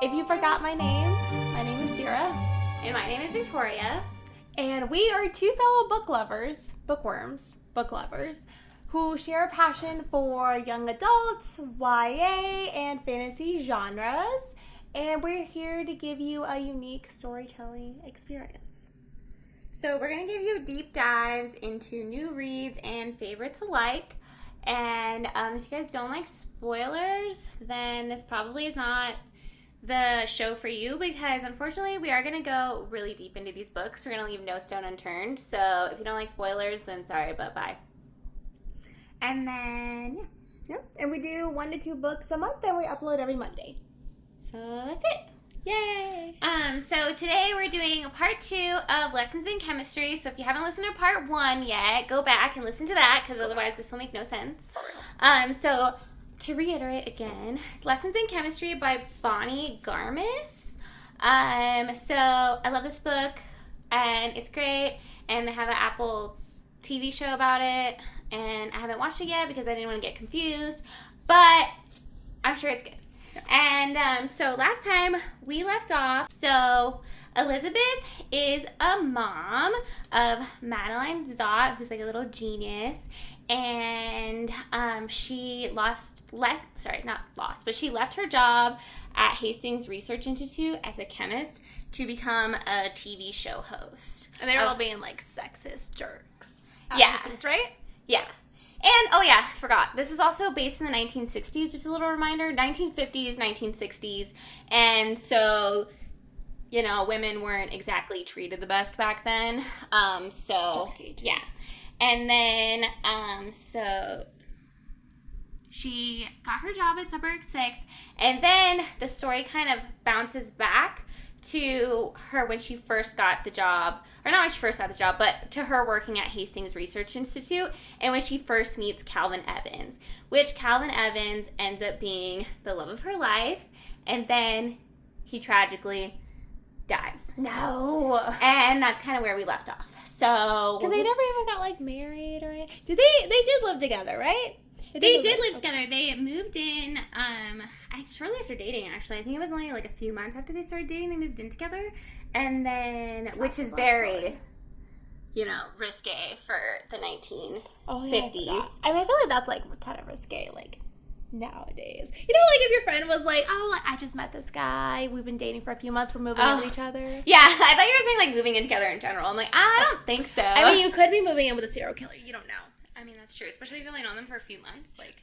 If you forgot my name is Sarah. And my name is Victoria. And we are two fellow book lovers, book lovers, who share a passion for young adults, YA, and fantasy genres. And we're here to give you a unique storytelling experience. So we're going to give you deep dives into new reads and favorites alike. And if you guys don't like spoilers, then this probably is not the show for you, because unfortunately we are going to go really deep into these books. We're going to leave no stone unturned. So if you don't like spoilers, then sorry, but bye. And then, Yep. And we do 1 to 2 books a month, and we upload every Monday. so that's it. Yay! So today we're doing part 2 of Lessons in Chemistry. So if you haven't listened to part 1 yet, go back and listen to that, because otherwise this will make no sense. So to reiterate again, it's Lessons in Chemistry by Bonnie Garmus. So I love this book, and it's great, and they have an Apple TV show about it, and I haven't watched it yet because I didn't want to get confused, but I'm sure it's good. And so last time we left off, so Elizabeth is a mom of Madeline Zott, who's like a little genius, and she she left her job at Hastings Research Institute as a chemist to become a TV show host. And they're all being like sexist jerks. Yeah. Hastings, right? Yeah. And, oh yeah, forgot. This is also based in the 1960s, just a little reminder. 1950s, 1960s. And so, you know, women weren't exactly treated the best back then. Yeah. And then, so she got her job at Suburb 6. And then the story kind of bounces back to her when she first got the job, or not when she first got the job, but to her working at Hastings Research Institute, and when she first meets Calvin Evans, which Calvin Evans ends up being the love of her life, and then he tragically dies. No. And that's kind of where we left off. So Because they never even got like married or anything. They did live together, right? They did live together. They moved in, shortly after dating, actually. I think it was only like a few months after they started dating, they moved in together. And then, which is very, risque for the 1950s. I mean, I feel like that's like kind of risque, like nowadays. You know, like if your friend was like, oh, I just met this guy, we've been dating for a few months, we're moving in with each other. Yeah, I thought you were saying like moving in together in general. I'm like, I don't think so. I mean, you could be moving in with a serial killer. You don't know. I mean, that's true, especially if you've only known them for a few months. Like,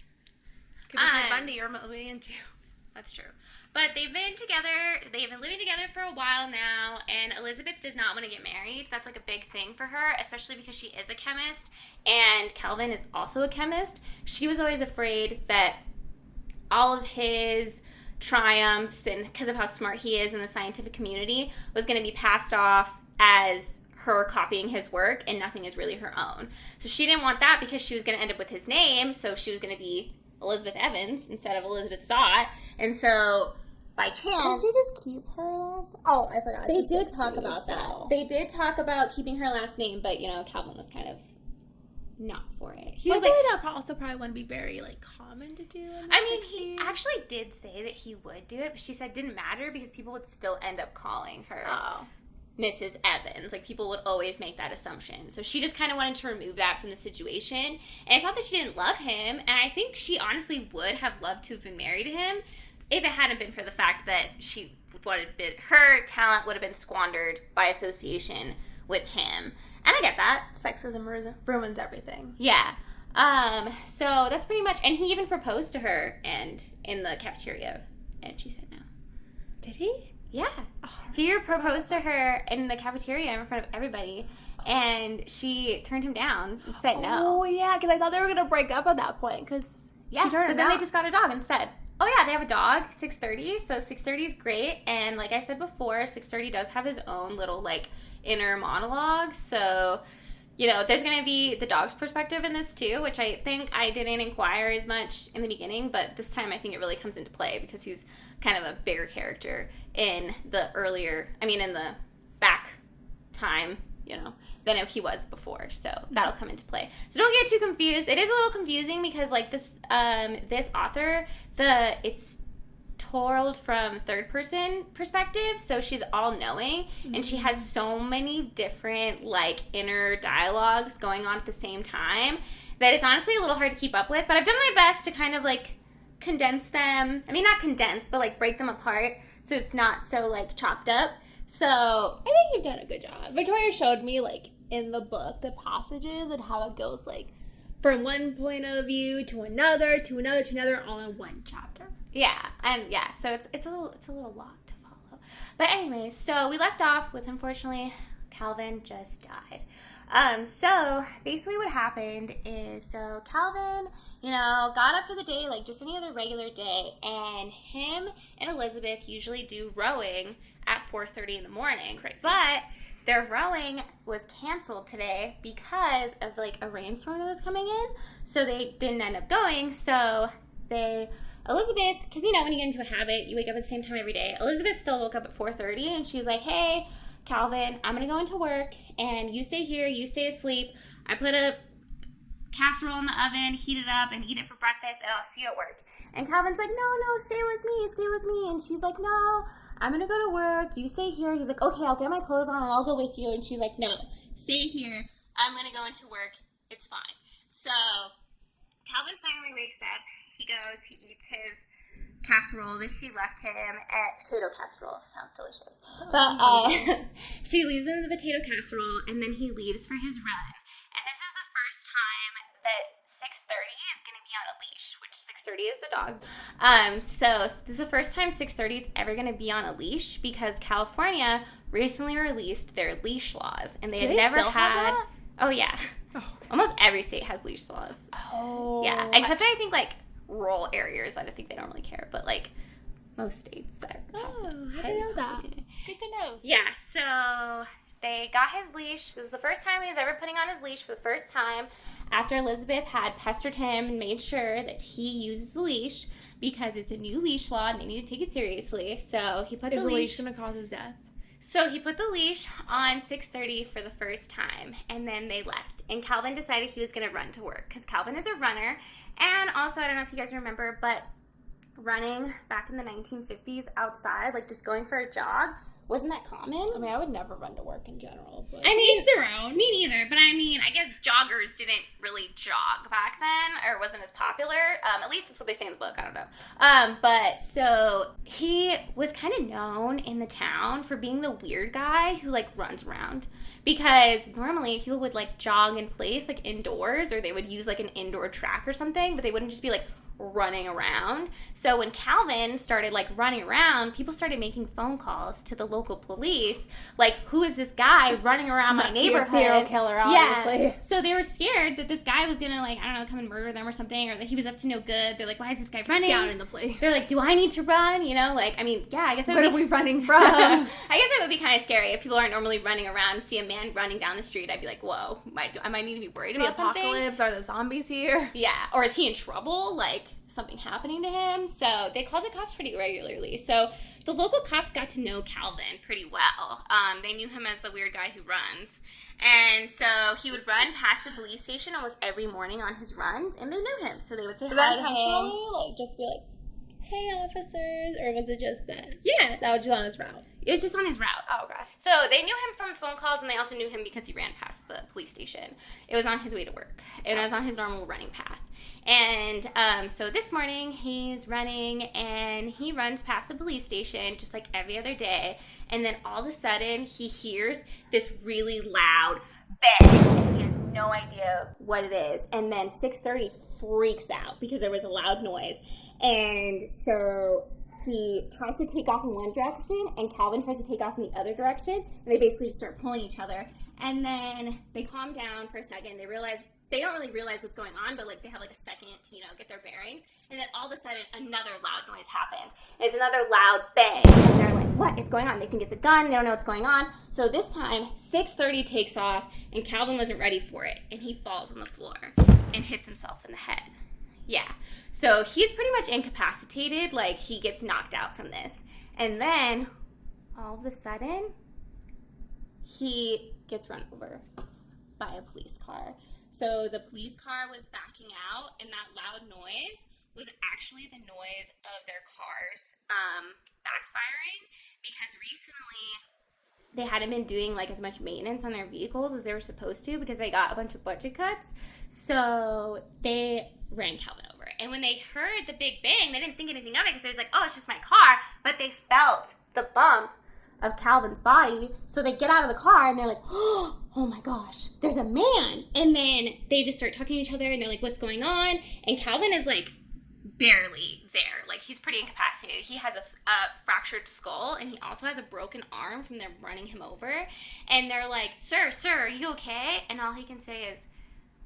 could be Ted Bundy you're moving into. That's true. But they've been living together for a while now, and Elizabeth does not want to get married. That's like a big thing for her, especially because she is a chemist, and Calvin is also a chemist. She was always afraid that all of his triumphs, and because of how smart he is in the scientific community, was going to be passed off as her copying his work, and nothing is really her own. So she didn't want that because she was going to end up with his name, so she was going to be Elizabeth Evans instead of Elizabeth Zott. And so, by chance... Can't she just keep her last... Oh, I forgot. They did talk about that. They did talk about keeping her last name, but, Calvin was kind of not for it. He was like... that also probably wouldn't be very, like, common to do in the 60s. He actually did say that he would do it, but she said it didn't matter because people would still end up calling her Mrs. Evans. Like, people would always make that assumption. So she just kind of wanted to remove that from the situation. And it's not that she didn't love him, and I think she honestly would have loved to have been married to him if it hadn't been for the fact that her talent would have been squandered by association with him. And I get that. Sexism ruins everything. Yeah. So that's pretty much, and he even proposed to her and in the cafeteria, and she said no. Did he? Yeah. He proposed to her in the cafeteria in front of everybody, and she turned him down and said no. Oh, yeah, because I thought they were going to break up at that point, because she turned him down. But then they just got a dog instead. Oh, yeah, they have a dog, 630, so 630 is great, and like I said before, 630 does have his own little, like, inner monologue, so... there's going to be the dog's perspective in this, too, which I think I didn't inquire as much in the beginning, but this time I think it really comes into play because he's kind of a bigger character in the back time, than he was before. So that'll come into play. So don't get too confused. It is a little confusing because, like, this author, it's told from third person perspective, so she's all knowing, and she has so many different like inner dialogues going on at the same time that it's honestly a little hard to keep up with. But I've done my best to kind of like condense them. I mean, not condense, but like break them apart so it's not so like chopped up. So I think you've done a good job. Victoria showed me like in the book the passages and how it goes like from one point of view to another to another to another, all in one chapter. Yeah, and yeah, so it's a little lot to follow. But anyways, so we left off with, unfortunately, Calvin just died. So basically what happened is, so Calvin, got up for the day like just any other regular day, and him and Elizabeth usually do rowing at 4:30 in the morning. Crazy. But their rowing was canceled today because of like a rainstorm that was coming in, so they didn't end up going. So Elizabeth, because when you get into a habit, you wake up at the same time every day. Elizabeth still woke up at 4:30, and she's like, hey, Calvin, I'm going to go into work, and you stay here, you stay asleep. I put a casserole in the oven, heat it up, and eat it for breakfast, and I'll see you at work. And Calvin's like, no, stay with me. And she's like, no, I'm going to go to work, you stay here. He's like, okay, I'll get my clothes on, and I'll go with you. And she's like, no, stay here. I'm going to go into work. It's fine. So Calvin finally wakes up. He goes, he eats his casserole that she left him at potato casserole. Sounds delicious. But she leaves him the potato casserole, and then he leaves for his run. And this is the first time that 6:30 is going to be on a leash, which 6:30 is the dog. So this is the first time 6:30 is ever going to be on a leash because California recently released their leash laws, and they had never had. Oh yeah. Oh, okay. Almost every state has leash laws. Oh. Yeah, except I think like rural areas, I think they don't really care, but like most states that I didn't know that. Good to know. Yeah, so they got his leash. This is the first time he was ever putting on his leash for the first time after Elizabeth had pestered him and made sure that he uses the leash because it's a new leash law and they need to take it seriously. So he put the leash. Is the leash going to cause his death? So he put the leash on 6:30 for the first time, and then they left. And Calvin decided he was going to run to work because Calvin is a runner. And also, I don't know if you guys remember, but running back in the 1950s outside, like just going for a jog, wasn't that common? I mean, I would never run to work in general. But I mean, each their own. Me neither. But I mean, I guess joggers didn't really jog back then, or wasn't as popular. At least that's what they say in the book. I don't know. But so he was kind of known in the town for being the weird guy who like runs around. Because normally people would like jog in place, like indoors, or they would use like an indoor track or something, but they wouldn't just be like running around. So when Calvin started like running around, people started making phone calls to the local police, like, who is this guy running around my neighborhood? Serial killer, obviously. Yeah. So they were scared that this guy was gonna like, I don't know, come and murder them or something, or that he was up to no good. They're like, why is this guy running? Down in the place. They're like, do I need to run? Like, I mean, yeah, I guess Where are we running from? I guess it would be kind of scary if people aren't normally running around and see a man running down the street. I'd be like, whoa, I might need to be worried about something. The apocalypse? Are the zombies here? Yeah, or is he in trouble? Like, something happening to him? So they called the cops pretty regularly. So the local cops got to know Calvin pretty well. They knew him as the weird guy who runs. And so he would run past the police station almost every morning on his runs, and they knew him. So they would say hi to him. Like, just be like, hey, officers, or was it just that? Yeah. That was just on his route. It was just on his route. Oh, gosh. So they knew him from phone calls, and they also knew him because he ran past the police station. It was on his way to work. It was on his normal running path. And so this morning, he's running, and he runs past the police station just like every other day. And then all of a sudden, he hears this really loud bang, and he has no idea what it is. And then 6:30 freaks out because there was a loud noise. And so he tries to take off in one direction, and Calvin tries to take off in the other direction. And they basically start pulling each other. And then they calm down for a second. They don't really realize what's going on, but like they have like a second to, get their bearings. And then all of a sudden, another loud noise happens. It's another loud bang. And they're like, what is going on? They think it's a gun. They don't know what's going on. So this time, 6:30 takes off, and Calvin wasn't ready for it. And he falls on the floor and hits himself in the head. Yeah. So he's pretty much incapacitated. Like, he gets knocked out from this. And then, all of a sudden, he gets run over by a police car. So the police car was backing out, and that loud noise was actually the noise of their cars backfiring, because recently they hadn't been doing like as much maintenance on their vehicles as they were supposed to because they got a bunch of budget cuts. So they ran Calvin over. And when they heard the big bang, they didn't think anything of it because they was like, oh, it's just my car. But they felt the bump of Calvin's body. So they get out of the car and they're like, oh my gosh, there's a man. And then they just start talking to each other and they're like, what's going on? And Calvin is like barely there. Like, he's pretty incapacitated. He has a fractured skull, and he also has a broken arm from them running him over. And they're like, sir, are you okay? And all he can say is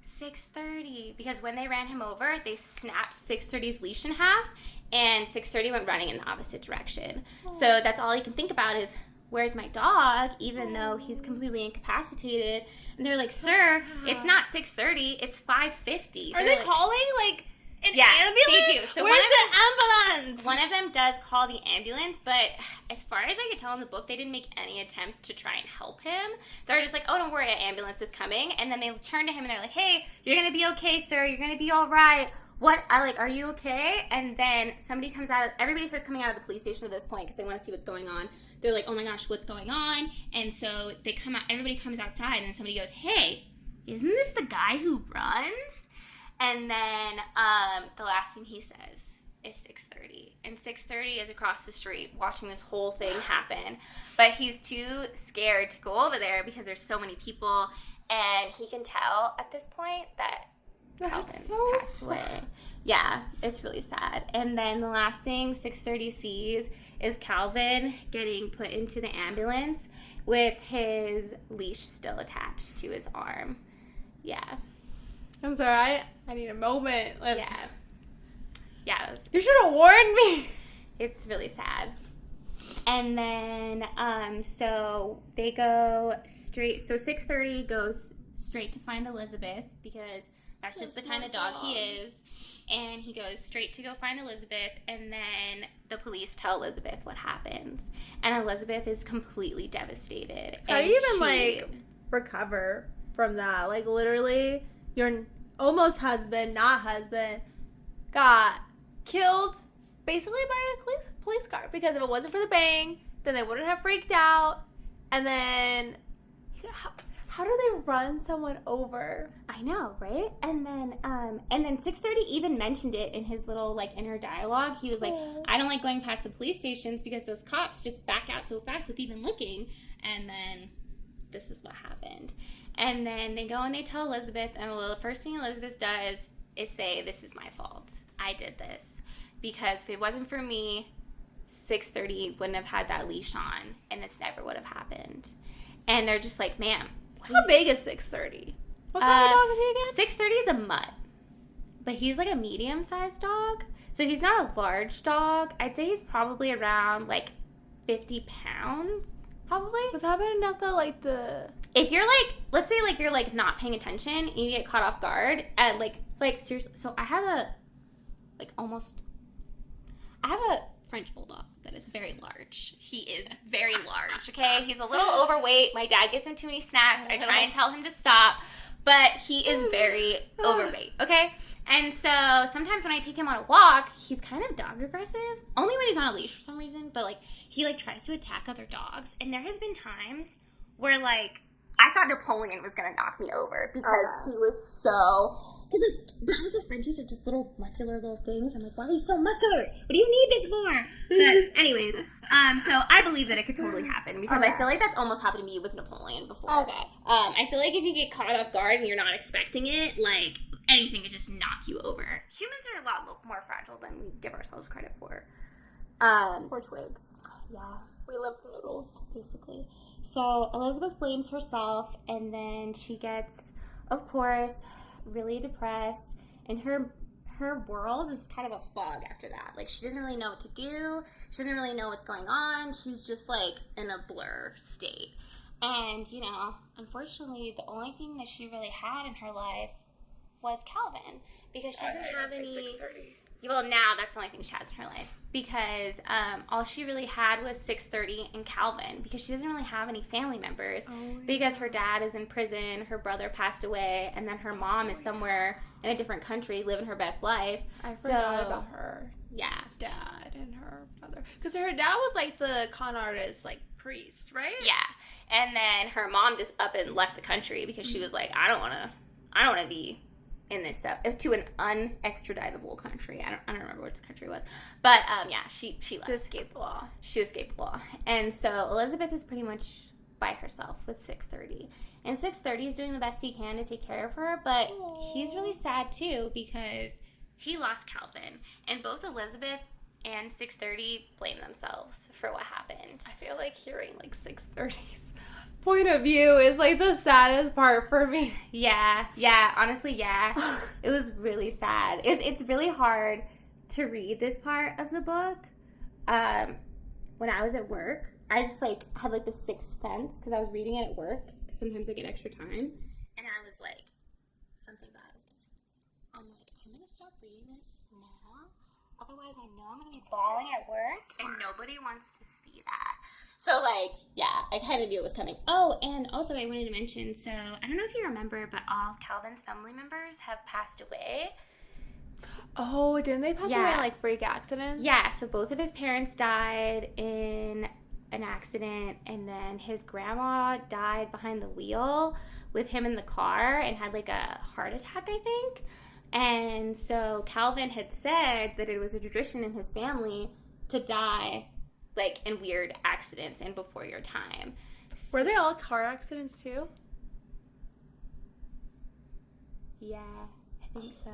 6:30, because when they ran him over, they snapped 6:30's leash in half, and 6:30 went running in the opposite direction. So that's all he can think about is, where's my dog, even though he's completely incapacitated. And they're like, sir, it's not 6:30, it's 5:50. Are they calling, like, an ambulance? They do. So where's the ambulance? One of them does call the ambulance, but as far as I could tell in the book, they didn't make any attempt to try and help him. They're just like, oh, don't worry, an ambulance is coming. And then they turn to him and they're like, hey, you're going to be okay, sir. You're going to be all right. Are you okay? And then everybody starts coming out of the police station at this point because they want to see what's going on. They're like, oh my gosh, what's going on? And so they come out, everybody comes outside, and somebody goes, hey, isn't this the guy who runs? And then the last thing he says is 6:30. And 6:30 is across the street watching this whole thing happen. But he's too scared to go over there because there's so many people. And he can tell at this point that Calvin's passed away. Yeah, it's really sad. And then the last thing 6:30 sees is Calvin getting put into the ambulance with his leash still attached to his arm. Yeah. I'm sorry, I need a moment. Yeah. You should have warned me. It's really sad. And then, so they go straight. So 6:30 goes straight to find Elizabeth because that's just the kind of dog he is. And he goes straight to go find Elizabeth. And then the police tell Elizabeth what happens. And Elizabeth is completely devastated. How do you even recover from that? Like, literally, your almost husband, not husband, got killed basically by a police car. Because if it wasn't for the bang, then they wouldn't have freaked out. And then, how do they run someone over? I know, right? And then 6:30 even mentioned it in his little, like, inner dialogue. He was like, I don't like going past the police stations because those cops just back out so fast with even looking. And then this is what happened. And then they go and they tell Elizabeth, and the first thing Elizabeth does is say, this is my fault. I did this. Because if it wasn't for me, 6:30 wouldn't have had that leash on, and this never would have happened. And they're just like, ma'am. How big is 6:30? What kind of dog is he again? 6:30 is a mutt. But he's like a medium-sized dog. So he's not a large dog. I'd say he's probably around, like, 50 pounds, probably. Would that been enough, though, like, If you're, like, let's say, like, you're, like, not paying attention and you get caught off guard, and, like, seriously, so I have a French bulldog that is very large. He is very large, okay? He's a little overweight. My dad gives him too many snacks. I try and tell him to stop, but he is very overweight, okay? And so sometimes when I take him on a walk, he's kind of dog aggressive. Only when he's on a leash for some reason, but, like, he, like, tries to attack other dogs. And there has been times where, like, I thought Napoleon was going to knock me over because he was so... Because, like, the Frenchies are just little muscular little things. I'm like, why are you so muscular? What do you need this for? But anyways, so I believe that it could totally happen because I feel like that's almost happened to me with Napoleon before. Okay. I feel like if you get caught off guard and you're not expecting it, like, anything could just knock you over. Humans are a lot more fragile than we give ourselves credit for. For twigs. Yeah. We live for noodles. Basically. So Elizabeth blames herself, and then she gets, of course, really depressed, and her world is kind of a fog after that. Like, she doesn't really know what to do. She doesn't really know what's going on. She's just, like, in a blur state. And, you know, unfortunately, the only thing that she really had in her life was Calvin, because she doesn't have any... Well, now that's the only thing she has in her life because all she really had was 630 and Calvin because she doesn't really have any family members because her dad is in prison, her brother passed away, and then her mom is somewhere in a different country living her best life. I forgot about her. Yeah. Dad and her brother. Because her dad was like the con artist, like priest, right? Yeah. And then her mom just up and left the country because she was like, I don't want to be in this to an unextraditable country. I don't remember what the country was, but yeah, she left To escape the law. She escaped the law, and so Elizabeth is pretty much by herself with 630, and 630 is doing the best he can to take care of her, but he's really sad too because he lost Calvin, and both Elizabeth and 630 blame themselves for what happened. I feel like hearing like 630's point of view is like the saddest part for me. Yeah, honestly, yeah. It was really sad. It's really hard to read this part of the book. When I was at work, I just like had like the sixth sense because I was reading it at work. Sometimes I get extra time, and I was like, something bad is going to happen. I'm like, I'm gonna stop reading this now. Otherwise, I know I'm gonna be bawling at work, and nobody wants to see that. So, like, yeah, I kind of knew it was coming. Oh, and also I wanted to mention, so I don't know if you remember, but all Calvin's family members have passed away. Oh, didn't they pass away in, like, freak accidents? Yeah, so both of his parents died in an accident, and then his grandma died behind the wheel with him in the car and had, like, a heart attack, I think. And so Calvin had said that it was a tradition in his family to die like in weird accidents and before your time. Were they all car accidents too? Yeah, I think so.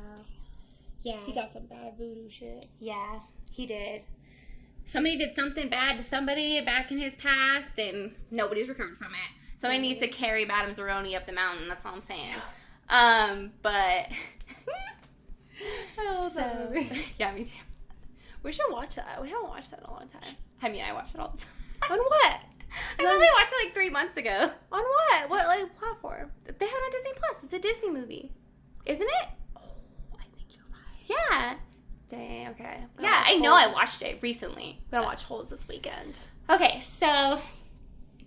Yeah. He got some bad voodoo shit. Yeah, he did. Somebody did something bad to somebody back in his past and nobody's recovered from it. Somebody needs to carry Madame Zeroni up the mountain, that's all I'm saying. But I love that movie. Yeah, me too. We should watch that. We haven't watched that in a long time. I mean, I watch it all the time. On what? I probably watched it like 3 months ago. On what? What, like, platform? They have it on Disney Plus. It's a Disney movie. Isn't it? Oh, I think you're right. Yeah. Dang, okay. Yeah, I know I watched it recently. I'm gonna watch Holes this weekend. Okay, so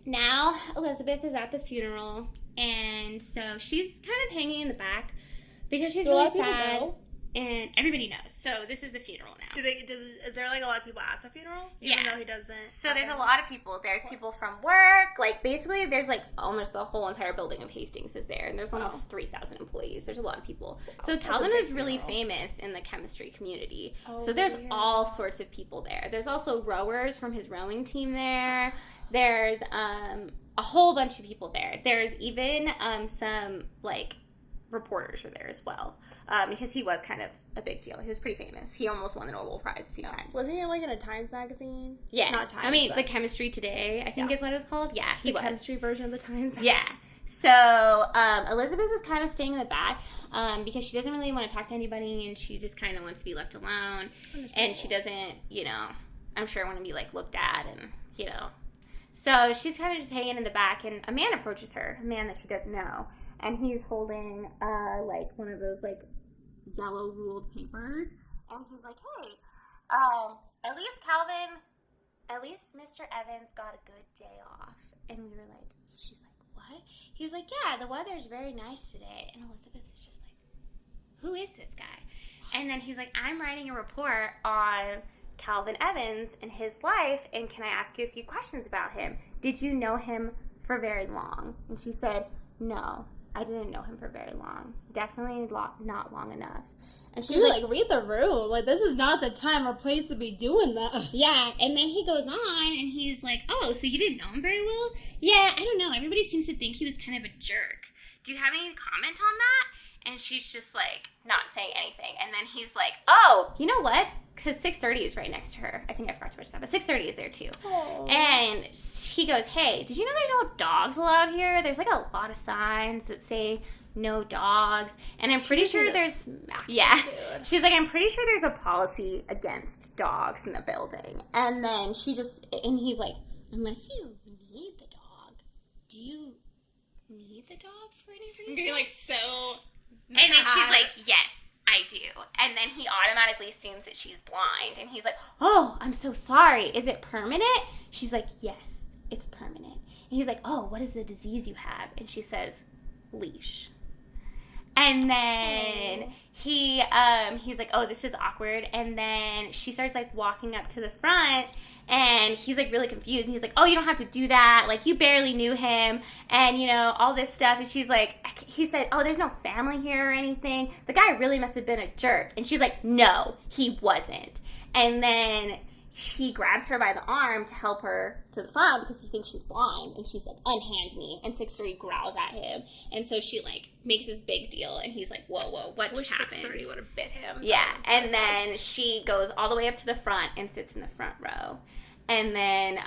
now Elizabeth is at the funeral, and so she's kind of hanging in the back because she's really sad. And everybody knows. So this is the funeral now. Is there like a lot of people at the funeral? Yeah. Even though he doesn't. So there's a lot of people. There's people from work. Like basically there's like almost the whole entire building of Hastings is there. And there's almost 3,000 employees. There's a lot of people. Wow. So Calvin was really famous in the chemistry community. Oh, so there's all sorts of people there. There's also rowers from his rowing team there. There's a whole bunch of people there. There's even some like reporters are there as well because he was kind of a big deal. He was pretty famous. He almost won the Nobel Prize a few times. Wasn't he like in a Times magazine? Yeah. Not Times. I mean, the Chemistry Today, I think is what it was called. Yeah, he was. The chemistry version of the Times magazine. Yeah. So Elizabeth is kind of staying in the back because she doesn't really want to talk to anybody and she just kind of wants to be left alone. And she doesn't, I'm sure want to be like looked at and, So she's kind of just hanging in the back and a man approaches her, a man that she doesn't know. And he's holding, like, one of those, like, yellow ruled papers. And he's like, hey, at least Mr. Evans got a good day off. And we were like, she's like, what? He's like, yeah, the weather's very nice today. And Elizabeth is just like, who is this guy? And then he's like, I'm writing a report on Calvin Evans and his life. And can I ask you a few questions about him? Did you know him for very long? And she said, no. I didn't know him for very long. Definitely not long enough. And she's like, read the room. Like, this is not the time or place to be doing that. Yeah, and then he goes on, and he's like, oh, so you didn't know him very well? Yeah, I don't know. Everybody seems to think he was kind of a jerk. Do you have any comment on that? And she's just, like, not saying anything. And then he's like, oh, you know what? Because 630 is right next to her. I think I forgot to mention that, but 630 is there, too. Aww. And he goes, hey, did you know there's no dogs allowed here? There's, like, a lot of signs that say no dogs. And I'm pretty sure there's... Yeah. Dude. She's like, I'm pretty sure there's a policy against dogs in the building. And then and he's like, unless you need the dog, do you need the dog for any reason? You're, like, so... And then she's like, yes, I do. And then he automatically assumes that she's blind. And he's like, oh, I'm so sorry. Is it permanent? She's like, yes, it's permanent. And he's like, oh, what is the disease you have? And she says, leash. And then he's like, oh, this is awkward. And then she starts, like, walking up to the front. And he's, like, really confused. And he's like, oh, you don't have to do that. Like, you barely knew him. And, you know, all this stuff. And she's like, he said, oh, there's no family here or anything. The guy really must have been a jerk. And she's like, no, he wasn't. And then he grabs her by the arm to help her to the front because he thinks she's blind. And she's like, unhand me. And 630 growls at him. And so she, like, makes this big deal. And he's like, whoa, what just happened? 630 would have bit him. Yeah. And then she goes all the way up to the front and sits in the front row. And then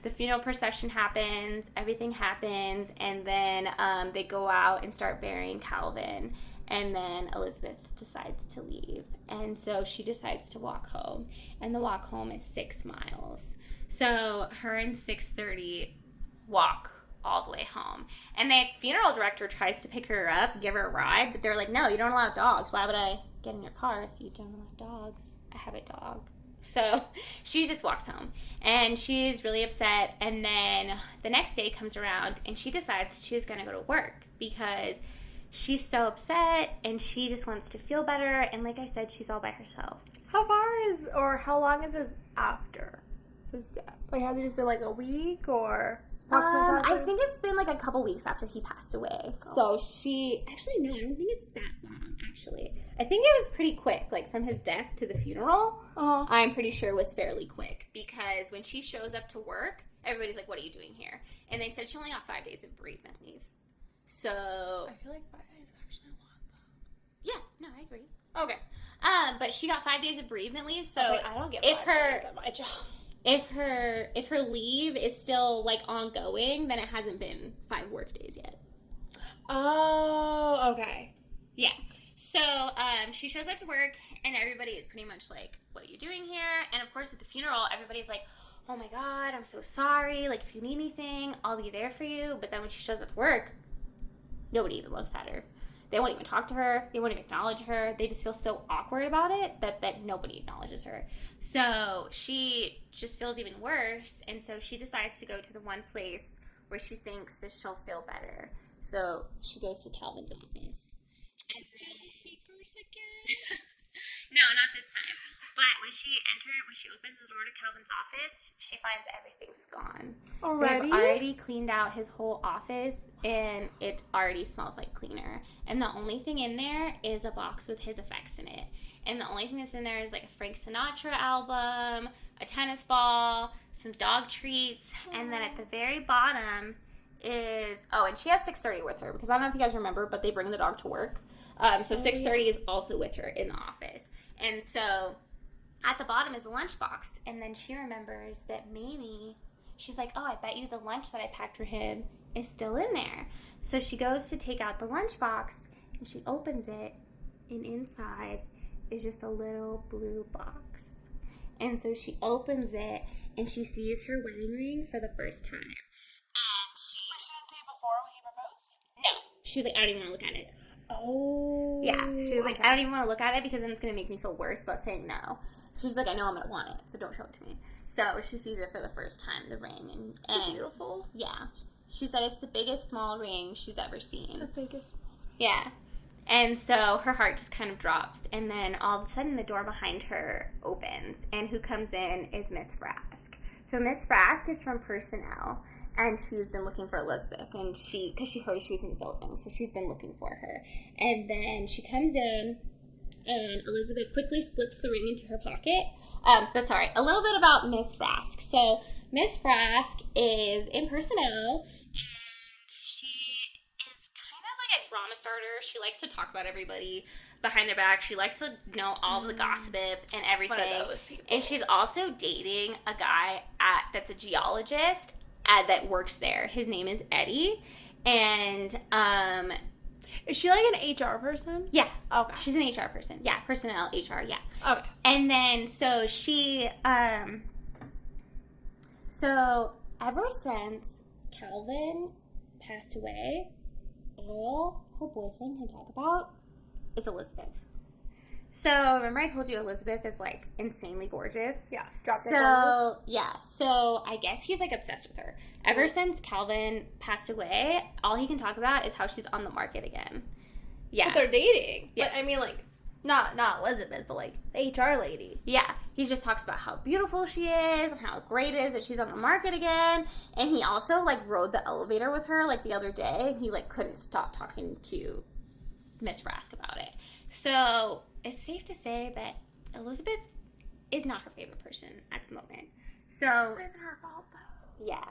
the funeral procession happens. Everything happens. And then they go out and start burying Calvin. And then Elizabeth decides to leave. And so she decides to walk home. And the walk home is 6 miles. So her and 630 walk all the way home. And the funeral director tries to pick her up, give her a ride. But they're like, no, you don't allow dogs. Why would I get in your car if you don't allow dogs? I have a dog. So she just walks home. And she's really upset. And then the next day comes around. And she decides she's going to go to work. Because she's so upset and she just wants to feel better. And like I said, she's all by herself. How long is this after his death? Like, has it just been like a week or? I think it's been like a couple weeks after he passed away. So she, actually, no, I don't think it's that long, actually. I think it was pretty quick, like from his death to the funeral. I'm pretty sure it was fairly quick because when she shows up to work, everybody's like, what are you doing here? And they said she only got 5 days of bereavement leave. So I feel like 5 days is actually a lot, though. Yeah, no, I agree. Okay. But she got 5 days of bereavement leave, so I don't get 5 days at my job. If her leave is still like ongoing, then it hasn't been 5 work days yet. Oh, okay. Yeah. So she shows up to work, and everybody is pretty much like, "What are you doing here?" And of course, at the funeral, everybody's like, "Oh my God, I'm so sorry. Like, if you need anything, I'll be there for you." But then when she shows up to work, nobody even looks at her. They won't even talk to her. They won't even acknowledge her. They just feel so awkward about it that nobody acknowledges her. So she just feels even worse. And so she decides to go to the one place where she thinks that she'll feel better. So she goes to Calvin's office. And steal his papers again? No, not this time. But when she opens the door to Calvin's office, she finds everything's gone. Already? They've already cleaned out his whole office, and it already smells like cleaner. And the only thing in there is a box with his effects in it. And the only thing that's in there is like a Frank Sinatra album, a tennis ball, some dog treats, and then at the very bottom is, and she has 630 with her, because I don't know if you guys remember, but they bring the dog to work. So 630 is also with her in the office. And so at the bottom is a lunchbox, and then she remembers that maybe, she's like, oh, I bet you the lunch that I packed for him is still in there. So she goes to take out the lunchbox, and she opens it, and inside is just a little blue box. And so she opens it, and she sees her wedding ring for the first time. And she didn't see it before when he proposed? No. She was like, I don't even want to look at it. Oh. Yeah. She was like, I don't even want to look at it because then it's going to make me feel worse about saying no. She's like, I know I'm going to want it, so don't show it to me. So she sees it for the first time, the ring. And beautiful. Yeah. She said it's the biggest small ring she's ever seen. The biggest. Yeah. And so her heart just kind of drops. And then all of a sudden the door behind her opens. And who comes in is Miss Frask. So Miss Frask is from personnel. And she's been looking for Elizabeth. And because she heard she was in the building. So she's been looking for her. And then she comes in. And Elizabeth quickly slips the ring into her pocket. But sorry, a little bit about Miss Frask. So Miss Frask is in personnel, and she is kind of like a drama starter. She likes to talk about everybody behind their back. She likes to know all of the gossip and everything. One of those people. And she's also dating a guy that's a geologist that works there. His name is Eddie, and is she like an HR person? Yeah. Okay. She's an HR person. Yeah, personnel, HR, yeah. Okay. And then, so she, so ever since Calvin passed away, all her boyfriend can talk about is Elizabeth. So, remember I told you Elizabeth is, like, insanely gorgeous? Yeah. Drop dead So, yeah. So, I guess he's, like, obsessed with her. Ever since Calvin passed away, all he can talk about is how she's on the market again. Yeah. But they're dating. Yeah. But, I mean, like, not Elizabeth, but, like, the HR lady. Yeah. He just talks about how beautiful she is and how great it is that she's on the market again. And he also, like, rode the elevator with her, like, the other day. He, like, couldn't stop talking to Miss Frask about it. So, it's safe to say that Elizabeth is not her favorite person at the moment. So, It's not even her fault, though. yeah.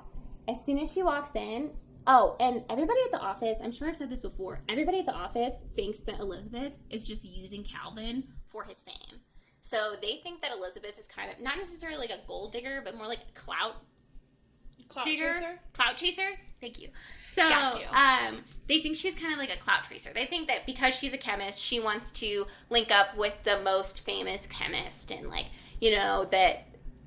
As soon as she walks in, oh, and everybody at the office, I'm sure I've said this before, everybody at the office thinks that Elizabeth is just using Calvin for his fame. So they think that Elizabeth is kind of, not necessarily like a gold digger, but more like a clout digger. Chaser? Clout chaser? Thank you. So, Got you. they think she's kind of like a clout tracer. They think that because she's a chemist, she wants to link up with the most famous chemist and, like, you know,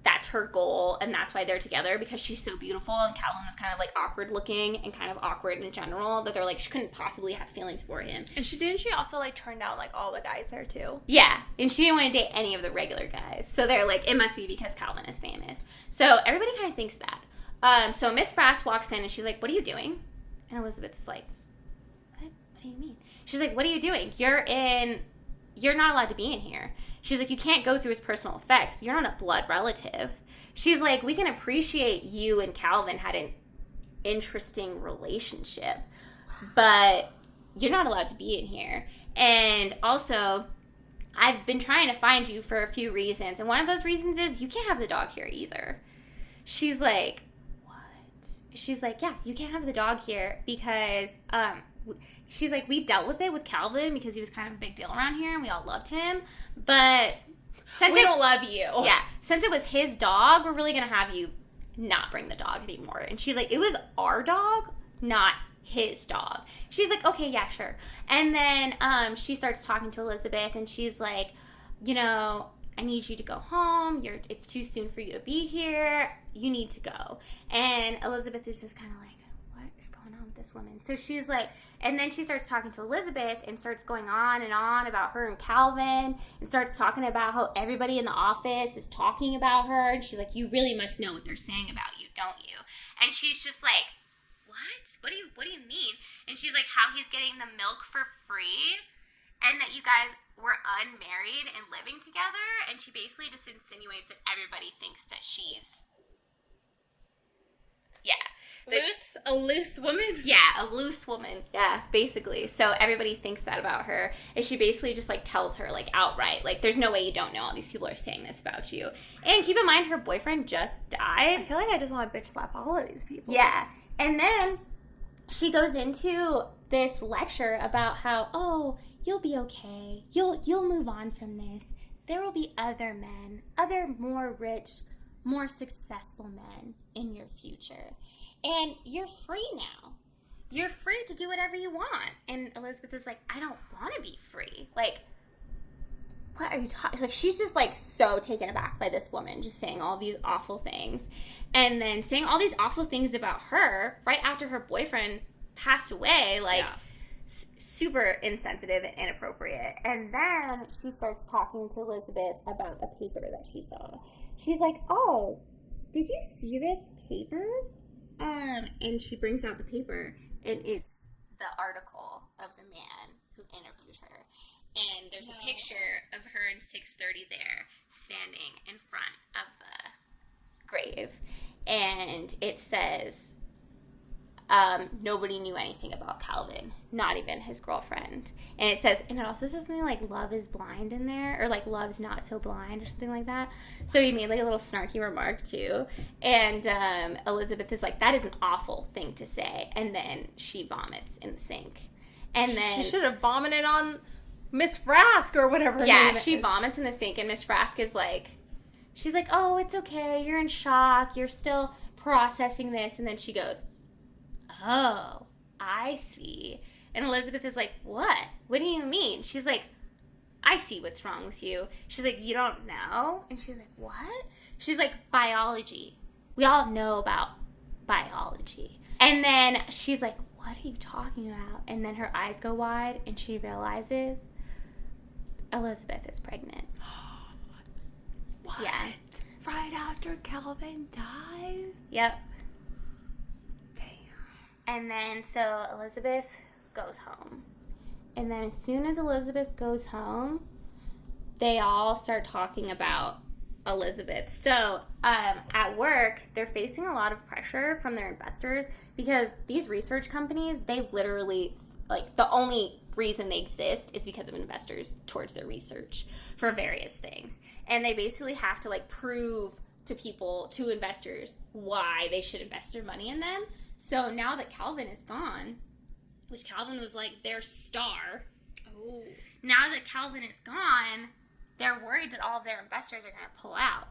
that's her goal, and that's why they're together, because she's so beautiful, and Calvin was kind of, like, awkward looking and kind of awkward in general, that they're like, she couldn't possibly have feelings for him. And didn't she also, like, turn down, like, all the guys there, too? Yeah, and she didn't want to date any of the regular guys. So they're like, it must be because Calvin is famous. So everybody kind of thinks that. So Miss Frask walks in, and she's like, what are you doing? And Elizabeth is like, what do you mean? She's like, what are you doing? You're not allowed to be in here. She's like, you can't go through his personal effects. You're not a blood relative. She's like, we can appreciate you and Calvin had an interesting relationship, but you're not allowed to be in here. And also, I've been trying to find you for a few reasons, and one of those reasons is you can't have the dog here either. She's like, what? She's like, yeah, you can't have the dog here because, she's like, we dealt with it with Calvin because he was kind of a big deal around here and we all loved him. But since we don't love you. Yeah. Since it was his dog, we're really going to have you not bring the dog anymore. And she's like, it was our dog, not his dog. She's like, okay, yeah, sure. And then she starts talking to Elizabeth, and she's like, you know, I need you to go home. It's too soon for you to be here. You need to go. And Elizabeth is just kind of like, what is going on with this woman? So she's like, and then she starts talking to Elizabeth and starts going on and on about her and Calvin, and starts talking about how everybody in the office is talking about her. And she's like, you really must know what they're saying about you, don't you? And she's just like, what do you mean? And she's like, how he's getting the milk for free, and that you guys were unmarried and living together. And she basically just insinuates that everybody thinks that she's, A loose woman? Yeah, a loose woman. Yeah, basically. So everybody thinks that about her. And she basically just, like, tells her, like, outright, like, there's no way you don't know all these people are saying this about you. And keep in mind, her boyfriend just died. I feel like I just want to bitch slap all of these people. Yeah. And then she goes into this lecture about how, oh, you'll be okay. You'll move on from this. There will be other men, other more rich, more successful men in your future. And you're free now. You're free to do whatever you want. And Elizabeth is like, I don't want to be free. Like, what are you talking? Like, she's just, like, so taken aback by this woman just saying all these awful things. And then saying all these awful things about her right after her boyfriend passed away. Like, super insensitive and inappropriate. And then she starts talking to Elizabeth about a paper that she saw. She's like, oh, did you see this paper? And she brings out the paper, and it's the article of the man who interviewed her. And there's a picture of her in 6:30 there, standing in front of the grave. And it says, nobody knew anything about Calvin, not even his girlfriend. And it says, and it also says something like love is blind in there, or like love's not so blind, or something like that. So he made like a little snarky remark too. And Elizabeth is like, that is an awful thing to say. And then she vomits in the sink. And then she should have vomited on Miss Frask or whatever her name she is. vomits in the sink, and Miss Frask is like, she's like, oh, it's okay, you're in shock, you're still processing this. And then she goes, oh, I see. And Elizabeth is like, what? What do you mean? She's like, I see what's wrong with you. She's like, you don't know? And she's like, what? She's like, biology. We all know about biology. And then she's like, what are you talking about? And then her eyes go wide, and she realizes Elizabeth is pregnant. What? Yeah. Right after Calvin dies? Yep. Damn. And then so Elizabeth goes home. And then as soon as Elizabeth goes home, they all start talking about Elizabeth. So at work, they're facing a lot of pressure from their investors because these research companies, they literally, like, the only reason they exist is because of investors towards their research for various things. And they basically have to, like, prove to people, to investors, why they should invest their money in them. So now that Calvin is gone, which Calvin was, like, their star. Oh. Now that Calvin is gone, they're worried that all of their investors are going to pull out.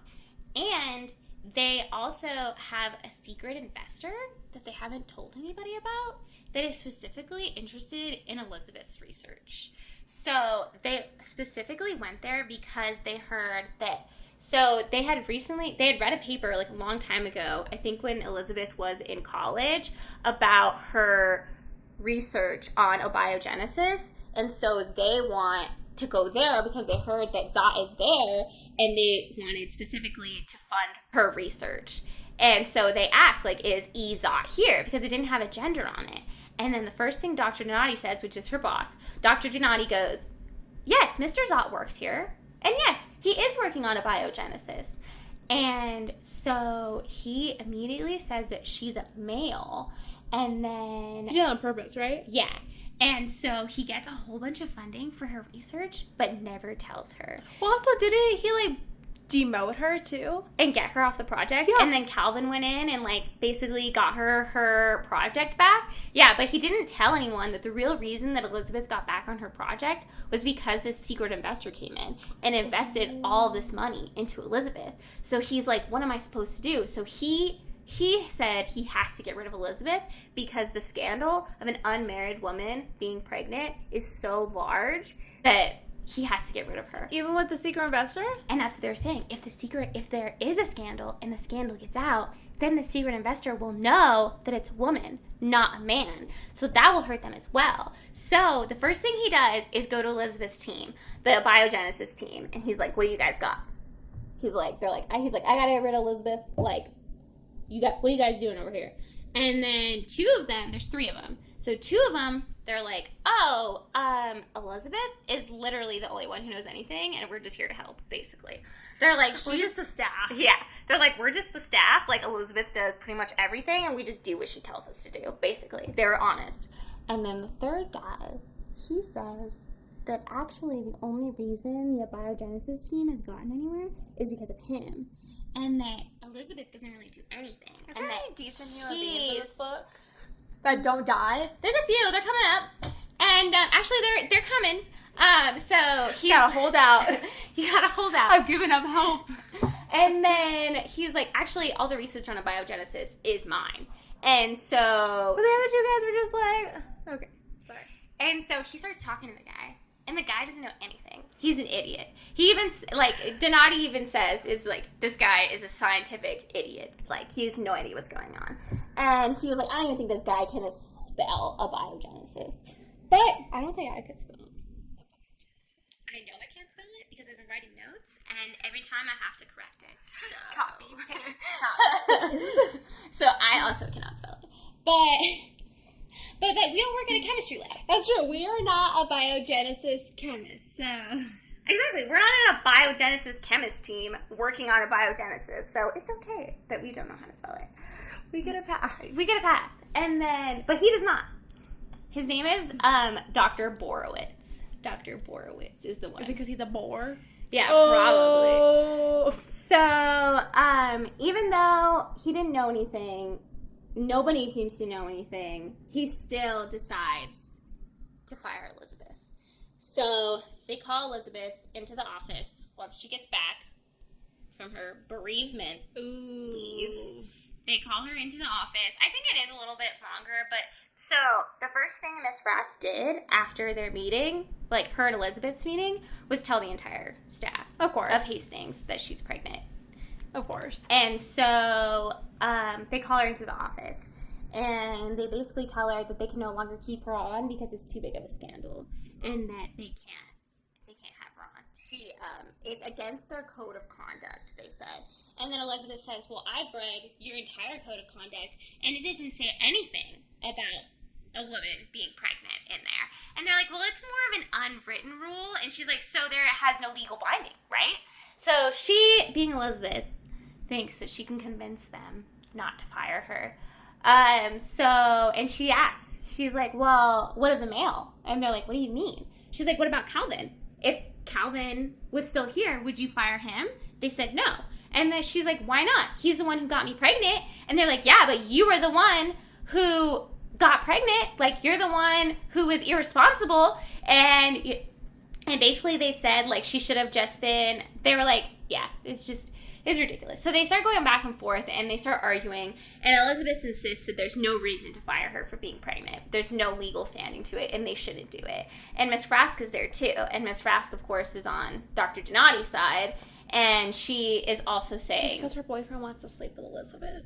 And they also have a secret investor that they haven't told anybody about that is specifically interested in Elizabeth's research. So they specifically went there because they heard that. So they had read a paper like a long time ago, I think when Elizabeth was in college, about her research on abiogenesis. And so they want to go there because they heard that Zot is there and they wanted specifically to fund her research. And so they asked, like, is Zot here? Because it didn't have a gender on it. And then the first thing Dr. Donati says, which is her boss, Dr. Donati goes, yes, Mr. Zot works here. And yes, he is working on abiogenesis. And so he immediately says that she's a male. And then... He did it on purpose, right? Yeah. And so he gets a whole bunch of funding for her research, but never tells her. Well, also, didn't he, like, demote her, too? And get her off the project? Yeah. And then Calvin went in and, like, basically got her project back? Yeah, but he didn't tell anyone that the real reason that Elizabeth got back on her project was because this secret investor came in and invested all this money into Elizabeth. So he's like, what am I supposed to do? So he said he has to get rid of Elizabeth because the scandal of an unmarried woman being pregnant is so large that he has to get rid of her. Even with the secret investor? And that's what they're saying. If there is a scandal and the scandal gets out, then the secret investor will know that it's a woman, not a man. So that will hurt them as well. So the first thing he does is go to Elizabeth's team, the biogenesis team, and he's like, what do you guys got? He's like, I gotta get rid of Elizabeth, like, what are you guys doing over here? And then two of them, there's three of them. So two of them, they're like, Elizabeth is literally the only one who knows anything, and we're just here to help, basically. They're like, We're just the staff. Yeah. They're like, we're just the staff. Like, Elizabeth does pretty much everything, and we just do what she tells us to do, basically. They're honest. And then the third guy, he says that actually the only reason the biogenesis team has gotten anywhere is because of him. And that Elizabeth doesn't really do anything. Is there any decent human beings in this he's- book that don't die? There's a few. They're coming up. And actually, they're coming. So You gotta hold out. You gotta hold out. I've given up hope. And then he's like, actually, all the research on abiogenesis is mine. And so... But the other two guys were just like, okay, sorry. And so he starts talking to the guy. And the guy doesn't know anything. He's an idiot. He even, like, Donati even says, is like, this guy is a scientific idiot. Like, he has no idea what's going on. And he was like, I don't even think this guy can spell abiogenesis. But I don't think I could spell. I know I can't spell it because I've been writing notes, and every time I have to correct it. So. Copy. So I also cannot spell it. But like, we don't work in a chemistry lab. That's true. We are not a biogenesis chemist, so. Exactly. We're not in a biogenesis chemist team working on abiogenesis, so it's okay that we don't know how to spell it. We get a pass. We get a pass. And then, but he does not. His name is Dr. Borowitz. Dr. Borowitz is the one. Is it because he's a bore? Yeah, Oh. probably. So, even though he didn't know anything, nobody seems to know anything, he still decides to fire Elizabeth. So, they call Elizabeth into the office once she gets back from her bereavement leave. They call her into the office. I think it is a little bit longer, but so the first thing Miss Frost did after their meeting, like her and Elizabeth's meeting, was tell the entire staff Of course. of Hastings that she's pregnant. Of course. And so they call her into the office, and they basically tell her that they can no longer keep her on because it's too big of a scandal, and that they can't have her on it's against their code of conduct, they said. And then Elizabeth says, well, I've read your entire code of conduct, and it doesn't say anything about a woman being pregnant in there. And they're like, well, it's more of an unwritten rule. And she's like, so there has no legal binding, right? So she, being Elizabeth, thinks that she can convince them not to fire her. And she asks, she's like, well, what of the male? And they're like, what do you mean? She's like, what about Calvin? If Calvin was still here, would you fire him? They said no. And then she's like, why not? He's the one who got me pregnant. And they're like, yeah, but you were the one who got pregnant. Like, you're the one who was irresponsible. And basically they said, like, she should have just been, they were like, yeah, it's ridiculous. So they start going back and forth, and they start arguing, and Elizabeth insists that there's no reason to fire her for being pregnant. There's no legal standing to it, and they shouldn't do it. And Miss Frask is there, too. And Miss Frask, of course, is on Dr. Donati's side, and she is also saying... Just because her boyfriend wants to sleep with Elizabeth.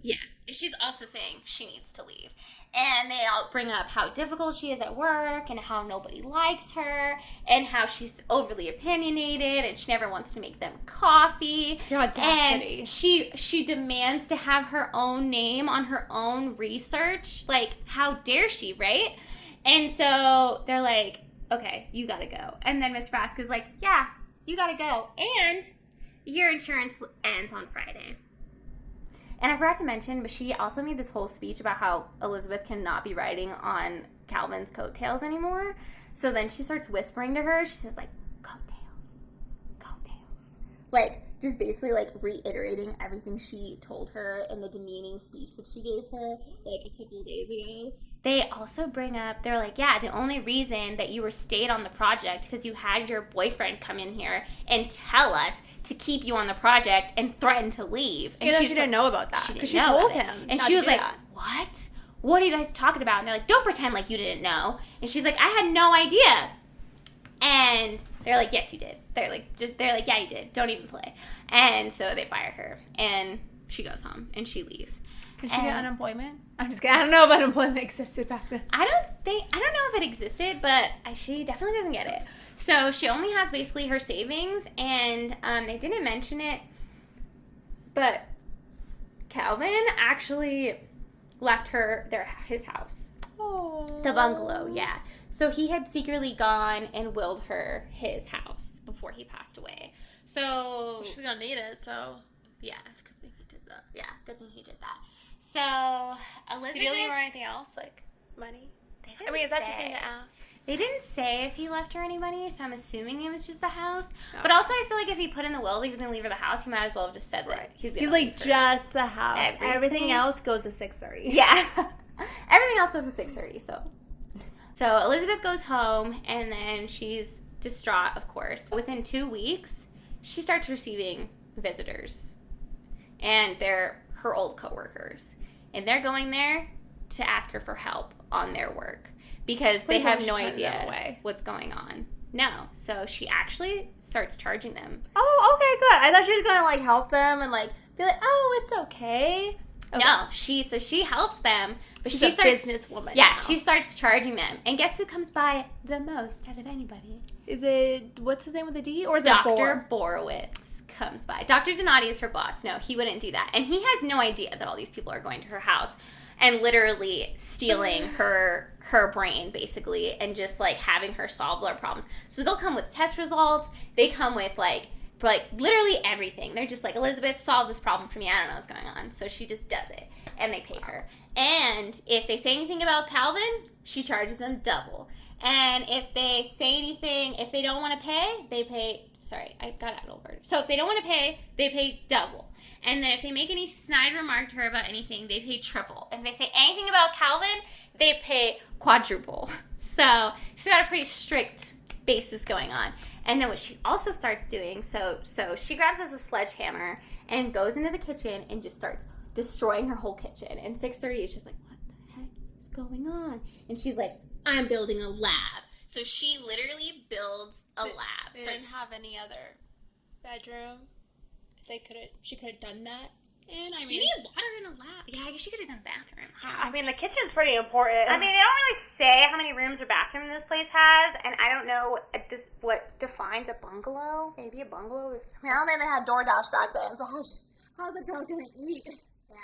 Yeah. She's also saying she needs to leave. And they all bring up how difficult she is at work and how nobody likes her and how she's overly opinionated and she never wants to make them coffee. Your audacity. And she demands to have her own name on her own research. Like, how dare she, right? And so they're like, okay, you gotta go. And then Miss Frask is like, yeah, you gotta go. And your insurance ends on Friday. And I forgot to mention, but she also made this whole speech about how Elizabeth cannot be riding on Calvin's coattails anymore. So then she starts whispering to her. She says, like, coattails, coattails. Like, just basically, like, reiterating everything she told her in the demeaning speech that she gave her, like, a couple of days ago. They also bring up, they're like, yeah, the only reason that you were stayed on the project because you had your boyfriend come in here and tell us to keep you on the project and threaten to leave. And she didn't know about that. Because she told him. And she was like, what? What are you guys talking about? And they're like, don't pretend like you didn't know. And she's like, I had no idea. And they're like, yes, you did. They're like, yeah, you did. Don't even play. And so they fire her. And she goes home. And she leaves. Can she get unemployment? I'm just kidding. I don't know if unemployment existed back then. I don't know if it existed, but she definitely doesn't get it. So she only has basically her savings, and they didn't mention it, but Calvin actually left her his house. Oh. The bungalow, yeah. So he had secretly gone and willed her his house before he passed away. So she's gonna need it, so yeah. good thing he did that. Yeah, good thing he did that. So Elizabeth, did he leave her anything else, like money? I mean, is that just something to ask? They didn't say if he left her any money, so I'm assuming it was just the house. Oh. But also, I feel like if he put in the will that he was going to leave her the house, he might as well have just said that he's like, just the house. Everything else goes to 6:30. Yeah. Everything else goes to 6:30, So Elizabeth goes home, and then she's distraught, of course. Within 2 weeks, she starts receiving visitors. And they're her old coworkers. And they're going there to ask her for help on their work. Because they have no idea what's going on. No. So she actually starts charging them. Oh, okay, good. I thought she was going to, like, help them and, like, be like, oh, it's okay. No, she helps them. But She's she a starts, businesswoman. Yeah, now. she starts charging them. And guess who comes by the most out of anybody? Is it, what's his name with a D? Or is Dr. Borowitz comes by. Dr. Donati is her boss. No, he wouldn't do that. And he has no idea that all these people are going to her house and literally stealing her brain, basically, and just, like, having her solve their problems. So they'll come with test results. They come with, like literally everything. They're just like, Elizabeth, solve this problem for me. I don't know what's going on. So she just does it, and they pay her. And if they say anything about Calvin, she charges them double. And if they say anything, if they don't want to pay, they pay, sorry, I got out of order. So if they don't want to pay, they pay double. And then if they make any snide remark to her about anything, they pay triple. And if they say anything about Calvin, they pay quadruple. So she's got a pretty strict basis going on. And then what she also starts doing, so she grabs a sledgehammer and goes into the kitchen and just starts destroying her whole kitchen. And 6:30 is just like, what the heck is going on? And she's like, I'm building a lab. So she literally builds a lab. They didn't have any other bedroom. She could have done that. And I mean, you need water in a lab. Yeah, I guess you could have done a bathroom. I mean, the kitchen's pretty important. I mean, they don't really say how many rooms or bathrooms this place has, and I don't know what defines a bungalow. Maybe a bungalow is... I don't think they had DoorDash back then, so how's a girl gonna eat? Yeah.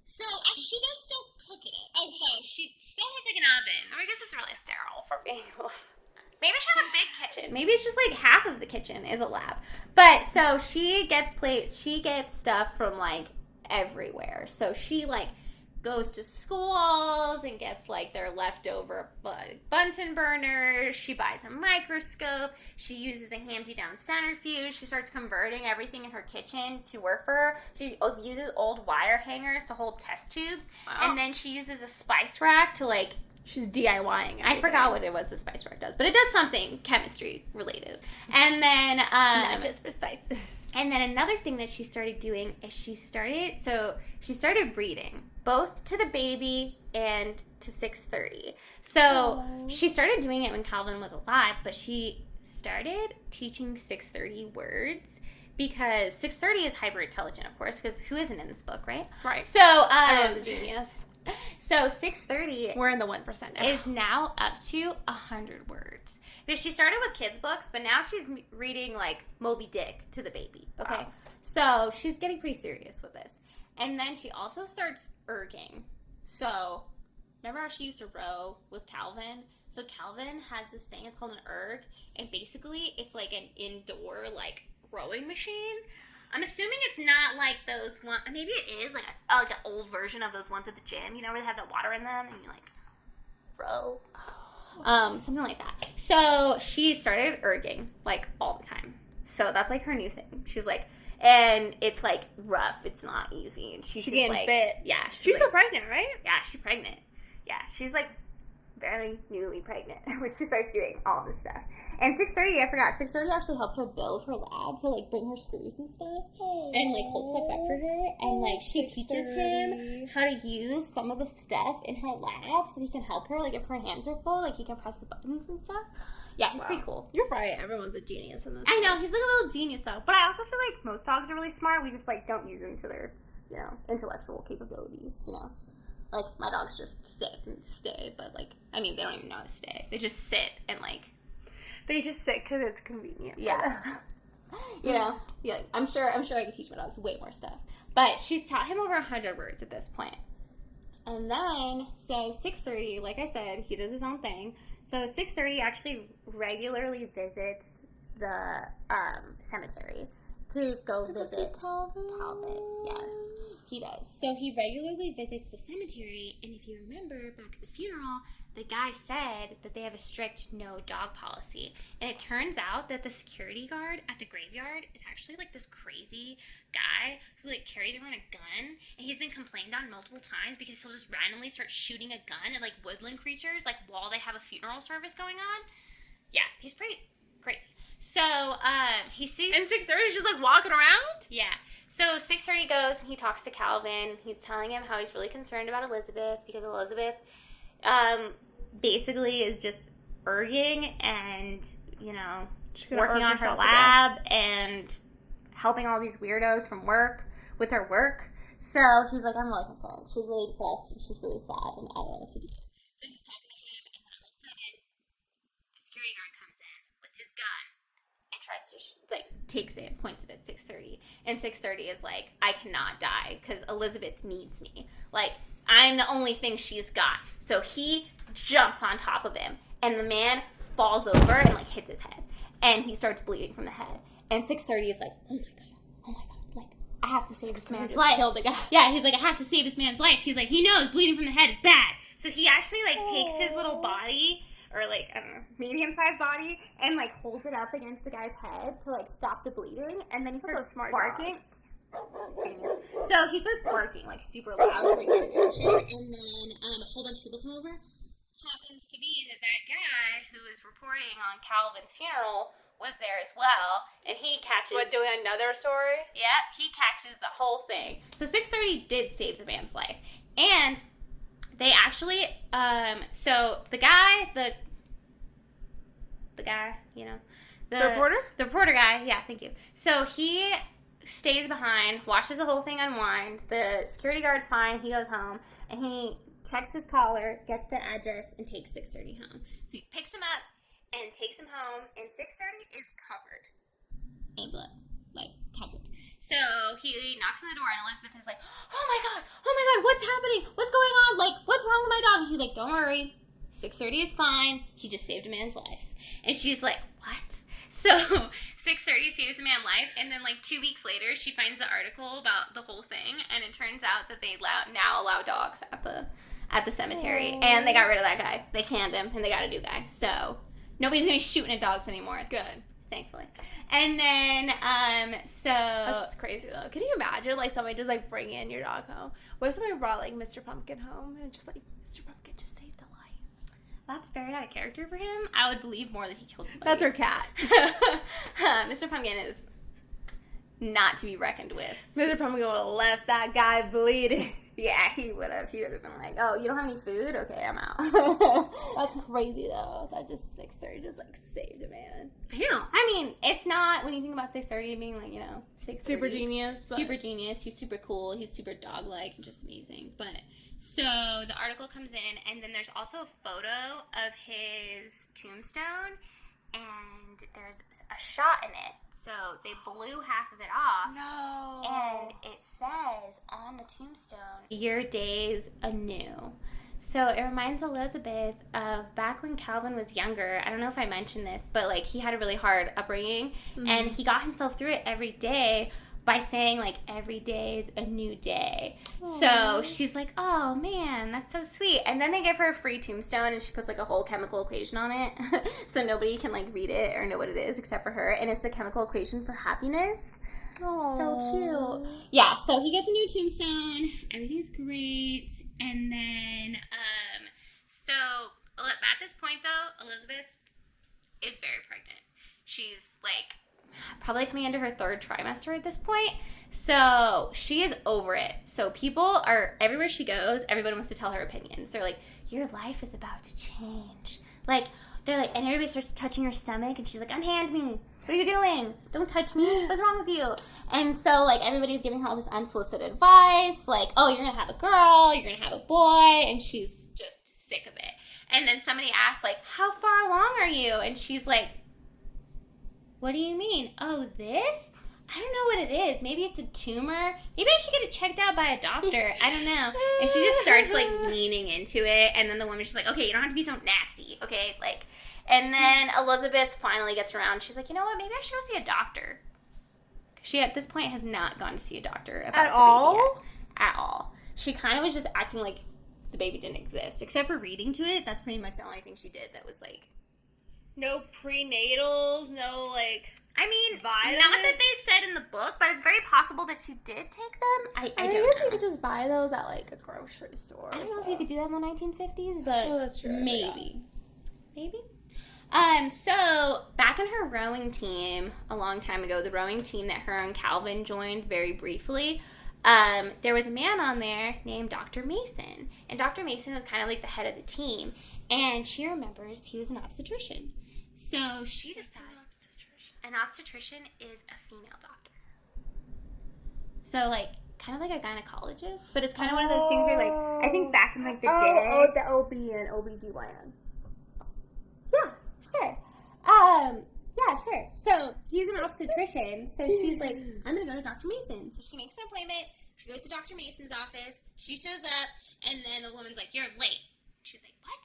So, she does still cook in it. Oh, so she still has, like, an oven. I guess it's really sterile for being a lab. Maybe she has a big kitchen. Maybe it's just, like, half of the kitchen is a lab. But, so, she gets stuff from, like, everywhere. So, she, like, goes to schools and gets, like, their leftover Bunsen burners. She buys a microscope. She uses a handy-down centrifuge. She starts converting everything in her kitchen to work for her. She uses old wire hangers to hold test tubes. Wow. And then she uses a spice rack to, like... She's DIYing everything. I forgot what it was the spice rack does, but it does something chemistry related. And then... not just for spices. And then another thing that she started doing is she started breeding, both to the baby and to 630. So she started doing it when Calvin was alive, but she started teaching 630 words because 630 is hyper intelligent, of course, because who isn't in this book, right? Right. So everyone's a genius. So 630 we're in the 1% now. Is now up to 100 words. Because she started with kids books, but now she's reading like Moby Dick to the baby. Okay, wow. So she's getting pretty serious with this. And then she also starts erging. So remember how she used to row with Calvin? So Calvin has this thing. It's called an erg, and basically it's like an indoor like rowing machine. I'm assuming it's not like those ones. Maybe it is like an old version of those ones at the gym. You know where they have the water in them and you like row. Something like that. So she started erging like all the time. So that's like her new thing. She's like, and it's like rough. It's not easy. And she's just getting like, fit. Yeah, she's still pregnant, right? Yeah, she's pregnant. Yeah, she's like very newly pregnant when she starts doing all this stuff. And 630, I forgot. 630 actually helps her build her lab. He'll like bring her screws and stuff, and like hold stuff up for her. And like she teaches him how to use some of the stuff in her lab, so he can help her. Like if her hands are full, like he can press the buttons and stuff. Yeah, he's pretty cool. You're right. Everyone's a genius in this. I know, he's like a little genius though. But I also feel like most dogs are really smart. We just like don't use them to their, intellectual capabilities. Like my dogs just sit and stay, but like I mean they don't even know how to stay. They just sit and like. They just sit because it's convenient. Yeah. Yeah. I'm sure I could teach my dogs way more stuff. But she's taught him over 100 words at this point. And then, so 630, like I said, he does his own thing. So 630 actually regularly visits the cemetery to go visit Calvin. Yes, he does. So he regularly visits the cemetery, and if you remember back at the funeral, the guy said that they have a strict no dog policy. And it turns out that the security guard at the graveyard is actually like this crazy guy who like carries around a gun. And he's been complained on multiple times because he'll just randomly start shooting a gun at like woodland creatures like while they have a funeral service going on. Yeah, he's pretty crazy. So he sees... And 630 is just like walking around? Yeah. So 630 goes and he talks to Calvin. He's telling him how he's really concerned about Elizabeth because Elizabeth... basically is just erging and, working on her lab and helping all these weirdos from work with their work. So he's like, I'm really concerned. She's really depressed and she's really sad and I don't know what to do. So he's talking to him and then all of a sudden the security guard comes in with his gun and tries to, takes it and points it at 630. And 630 is like, I cannot die because Elizabeth needs me. Like, I'm the only thing she's got. So he jumps on top of him, and the man falls over and, like, hits his head. And he starts bleeding from the head. And 630 is like, oh, my God. Like, I have to save this man's life. Killed the guy. Yeah, he's like, I have to save this man's life. He's like, he knows bleeding from the head is bad. So he actually, like, takes his little body, or, like, I don't know, medium-sized body, and, like, holds it up against the guy's head to, like, stop the bleeding. And then he starts barking. Genius. So he starts barking like super loud to like get attention, and then a whole bunch of people come over. Happens to be that guy who is reporting on Calvin's funeral was there as well, and he catches. What, doing another story? Yep, he catches the whole thing. So 630 did save the man's life, and they actually, so the guy, the reporter? The reporter guy, yeah, thank you. So he stays behind, watches the whole thing unwind. The security guard's fine. He goes home, and he checks his collar, gets the address, and takes 6:30 home. So he picks him up and takes him home, and 6:30 is covered in blood, like covered. So he knocks on the door, and Elizabeth is like, oh my god, what's happening? What's going on? Like, what's wrong with my dog? And he's like, don't worry, 6:30 is fine. He just saved a man's life. And she's like, what? So 6:30 saves a man's life, and then like 2 weeks later, she finds the article about the whole thing, and it turns out that they now allow dogs at the cemetery, and they got rid of that guy. They canned him, and they got a new guy. So nobody's gonna be shooting at dogs anymore. Good. Thankfully. And then, so... That's just crazy, though. Can you imagine, like, somebody just, like, bringing in your dog home? What if somebody brought, like, Mr. Pumpkin home and just, like, Mr. Pumpkin just saved a life? That's very out of character for him. I would believe more that he killed somebody. That's her cat. Mr. Pumpkin is not to be reckoned with. Mr. Pumpkin would have left that guy bleeding. Yeah, he would have. He would have been like, oh, you don't have any food? Okay, I'm out. That's crazy, though. That just 6:30 just, like, saved a man. I know. I mean, it's not, when you think about 6:30 being, like, 6:30. Super genius. Super genius. He's super cool. He's super dog-like and just amazing. But, so, the article comes in, and then there's also a photo of his tombstone, and there's a shot in it. So they blew half of it off. No. And it says on the tombstone, your days anew. So it reminds Elizabeth of back when Calvin was younger. I don't know if I mentioned this, but like he had a really hard upbringing, and he got himself through it every day by saying like every day is a new day. Aww. So she's like, oh man, that's so sweet. And then they give her a free tombstone, and she puts like a whole chemical equation on it so nobody can like read it or know what it is except for her, and it's the chemical equation for happiness. Aww. So cute. Yeah, so he gets a new tombstone, everything's great, and then so at this point though, Elizabeth is very pregnant. She's like probably coming into her 3rd trimester at this point. So she is over it. So people are, everywhere she goes, everybody wants to tell her opinions. They're like, your life is about to change. Like, they're like, and everybody starts touching her stomach, and she's like, unhand me. What are you doing? Don't touch me. What's wrong with you? And so, like, everybody's giving her all this unsolicited advice. Like, oh, you're going to have a girl. You're going to have a boy. And she's just sick of it. And then somebody asks, like, how far along are you? And she's like, what do you mean? Oh, this? I don't know what it is. Maybe it's a tumor. Maybe I should get it checked out by a doctor. I don't know. And she just starts, like, leaning into it. And then the woman's just like, okay, you don't have to be so nasty, okay? Like, and then Elizabeth finally gets around. She's like, you know what? Maybe I should go see a doctor. She, at this point, has not gone to see a doctor about at all? Baby yet. At all. She kind of was just acting like the baby didn't exist. Except for reading to it. That's pretty much the only thing she did that was, like, no prenatals, no, like, I mean, vitamins? Not that they said in the book, but it's very possible that she did take them. I don't know. I guess you could just buy those at, like, a grocery store. I don't know if you could do that in the 1950s, but that's true. Maybe. Maybe? So, back in her rowing team, a long time ago, the rowing team that her and Calvin joined very briefly, there was a man on there named Dr. Mason. And Dr. Mason was kind of like the head of the team. And she remembers he was an obstetrician. So she decided an obstetrician is a female doctor. So, like, kind of like a gynecologist, but it's kind of one of those things where, like, I think back in, like, the day. Oh, the OB and OBGYN. Yeah, sure. Yeah, sure. So, he's an obstetrician, so she's like, I'm going to go to Dr. Mason. So, she makes an appointment. She goes to Dr. Mason's office. She shows up, and then the woman's like, you're late. She's like, what?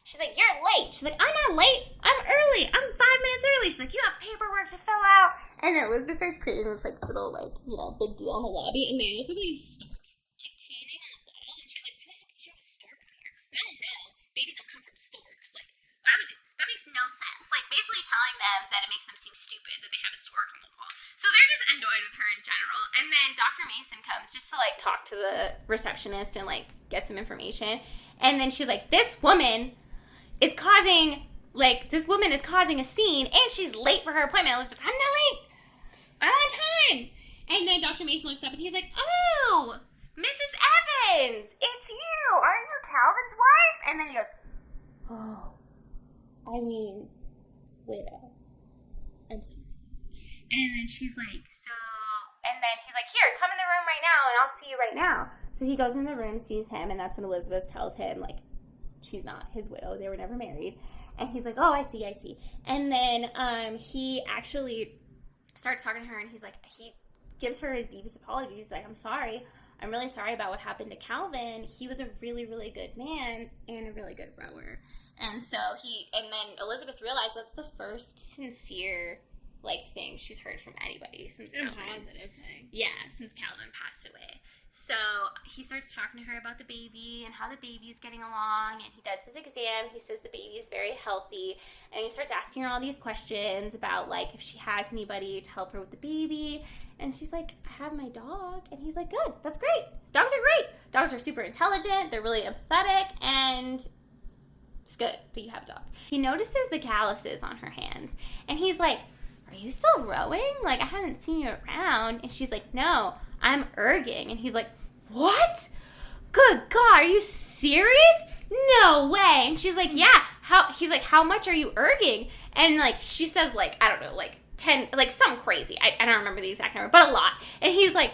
She's like, you're late. She's like, I'm not late. I'm early. I'm 5 minutes early. She's like, you have paperwork to fill out. And then Elizabeth starts creating this, like, little, like, big deal in the lobby. And they always have, like, stork, like, painting on the wall. And she's like, why the heck did you have a stork on here? I don't know. Babies don't come from storks. Like, why would you? That makes no sense. Like, basically telling them that it makes them seem stupid that they have a stork on the wall. So they're just annoyed with her in general. And then Dr. Mason comes just to, like, talk to the receptionist and, like, get some information. And then she's like, this woman is causing a scene, and she's late for her appointment. Elizabeth, I'm not late. I'm on time. And then Dr. Mason looks up, and he's like, oh, Mrs. Evans, it's you. Are you Calvin's wife? And then he goes, oh, I mean, widow. I'm sorry. And then she's like, so, and then he's like, here, come in the room right now, and I'll see you right now. So he goes in the room, sees him, and that's when Elizabeth tells him, like, she's not his widow. They were never married. And he's like, oh, I see. And then he actually starts talking to her, and he gives her his deepest apology. He's like, I'm sorry. I'm really sorry about what happened to Calvin. He was a really, really good man and a really good rower. And so and then Elizabeth realized that's the first sincere, like, thing she's heard from anybody since Calvin. Positive thing. Yeah, since Calvin passed away. So he starts talking to her about the baby and how the baby's getting along, and he does his exam. He says the baby is very healthy, and he starts asking her all these questions about, like, if she has anybody to help her with the baby. And she's like, I have my dog. And he's like, good, that's great. Dogs are great. Dogs are super intelligent. They're really empathetic, and it's good that you have a dog. He notices the calluses on her hands, and he's like, are you still rowing? Like, I haven't seen you around. And she's like, no, I'm erging. And he's like, what? Good God, are you serious? No way. And she's like, yeah. He's like, how much are you erging? And, like, she says, like, I don't know, like 10, like something crazy. I don't remember the exact number, but a lot. And he's like,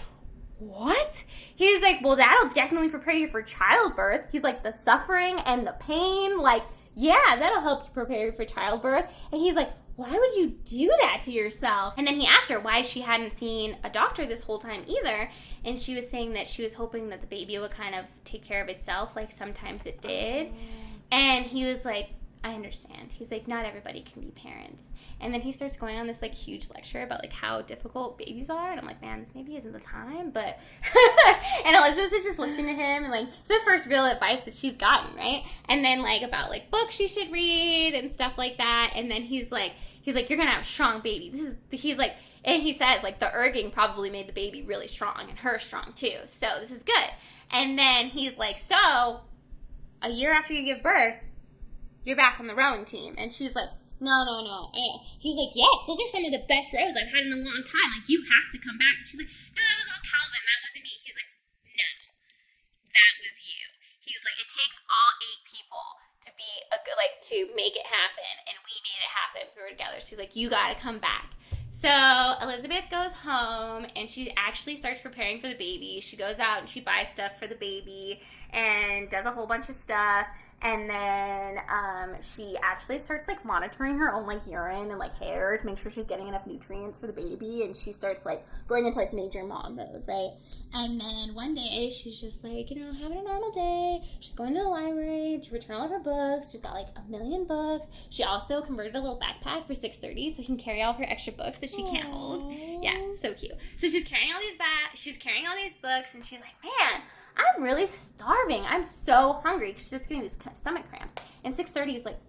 what? He's like, well, that'll definitely prepare you for childbirth. He's like, the suffering and the pain, like, yeah, that'll help you prepare you for childbirth. And he's like, why would you do that to yourself? And then he asked her why she hadn't seen a doctor this whole time either. And she was saying that she was hoping that the baby would kind of take care of itself, like sometimes it did. And he was like, I understand. He's like, not everybody can be parents. And then he starts going on this, like, huge lecture about, like, how difficult babies are. And I'm like, man, this maybe isn't the time, but... And Elizabeth is just listening to him, and, like, it's the first real advice that she's gotten, right? And then, like, about, like, books she should read and stuff like that. And then he's like, you're going to have a strong baby. He's like, and he says, like, the erging probably made the baby really strong, and her strong, too. So this is good. And then he's like, so, a year after you give birth, you're back on the rowing team. And she's like, no. He's like, yes, those are some of the best rows I've had in a long time. Like, you have to come back. And she's like, no, that was all Calvin. That wasn't me. He's like, no, that was you. He's like, it takes all 8 people to be to make it happen. And we made it happen. We were together. She's like, you got to come back. So Elizabeth goes home, and she actually starts preparing for the baby. She goes out and she buys stuff for the baby and does a whole bunch of stuff. And then she actually starts, like, monitoring her own, like, urine and, like, hair to make sure she's getting enough nutrients for the baby. And she starts, like, going into, like, major mom mode, right? And then one day she's just, like, having a normal day. She's going to the library to return all of her books. She's got, like, 1 million books. She also converted a little backpack for 6:30 so she can carry all of her extra books that she can't hold. Yeah, so cute. So she's carrying all these books, and she's like, man, I'm really starving. I'm so hungry. She's just getting these stomach cramps. And 6:30 is like,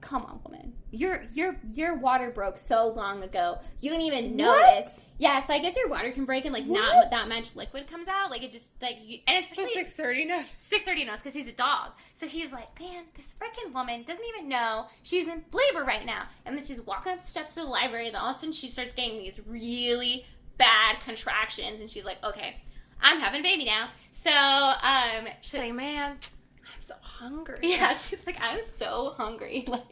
come on, woman. Your water broke so long ago. You don't even notice. What? Yeah, so I guess your water can break and, like, not that much liquid comes out. Like, it just, like, and especially... 6:30 knows. 6:30 knows because he's a dog. So he's like, man, this freaking woman doesn't even know she's in labor right now. And then she's walking up the steps to the library, and all of a sudden she starts getting these really bad contractions. And she's like, okay, I'm having a baby now. So, she's like, man, I'm so hungry. Yeah, she's like, I'm so hungry. Like,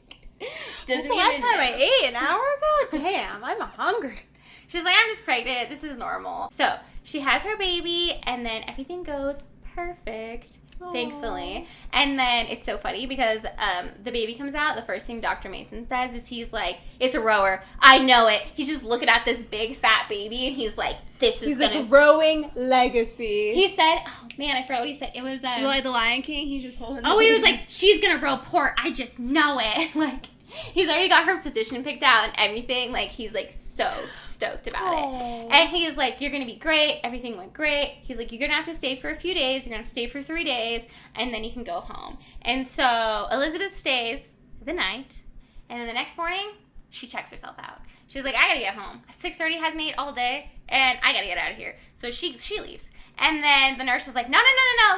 doesn't the last time I ate an hour ago? Damn, I'm hungry. She's like, I'm just pregnant. This is normal. So she has her baby, and then everything goes perfect. Thankfully. And then it's so funny because the baby comes out. The first thing Dr. Mason says is he's like, it's a rower. I know it. He's just looking at this big fat baby, and he's like, he's like, rowing legacy. He said, oh man, I forgot what he said. It was you like the Lion King? He's just holding he was like, she's gonna row port. I just know it. Like, he's already got her position picked out and everything. Like, he's like so stoked about it. And he's like, you're gonna be great. Everything went great. He's like, you're gonna have to stay for a few days. You're gonna have to stay for 3 days, and then you can go home. And so Elizabeth stays the night, and then the next morning she checks herself out. She's like, I gotta get home. 6:30 hasn't ate all day, and I gotta get out of here. So she leaves. And then the nurse is like, no,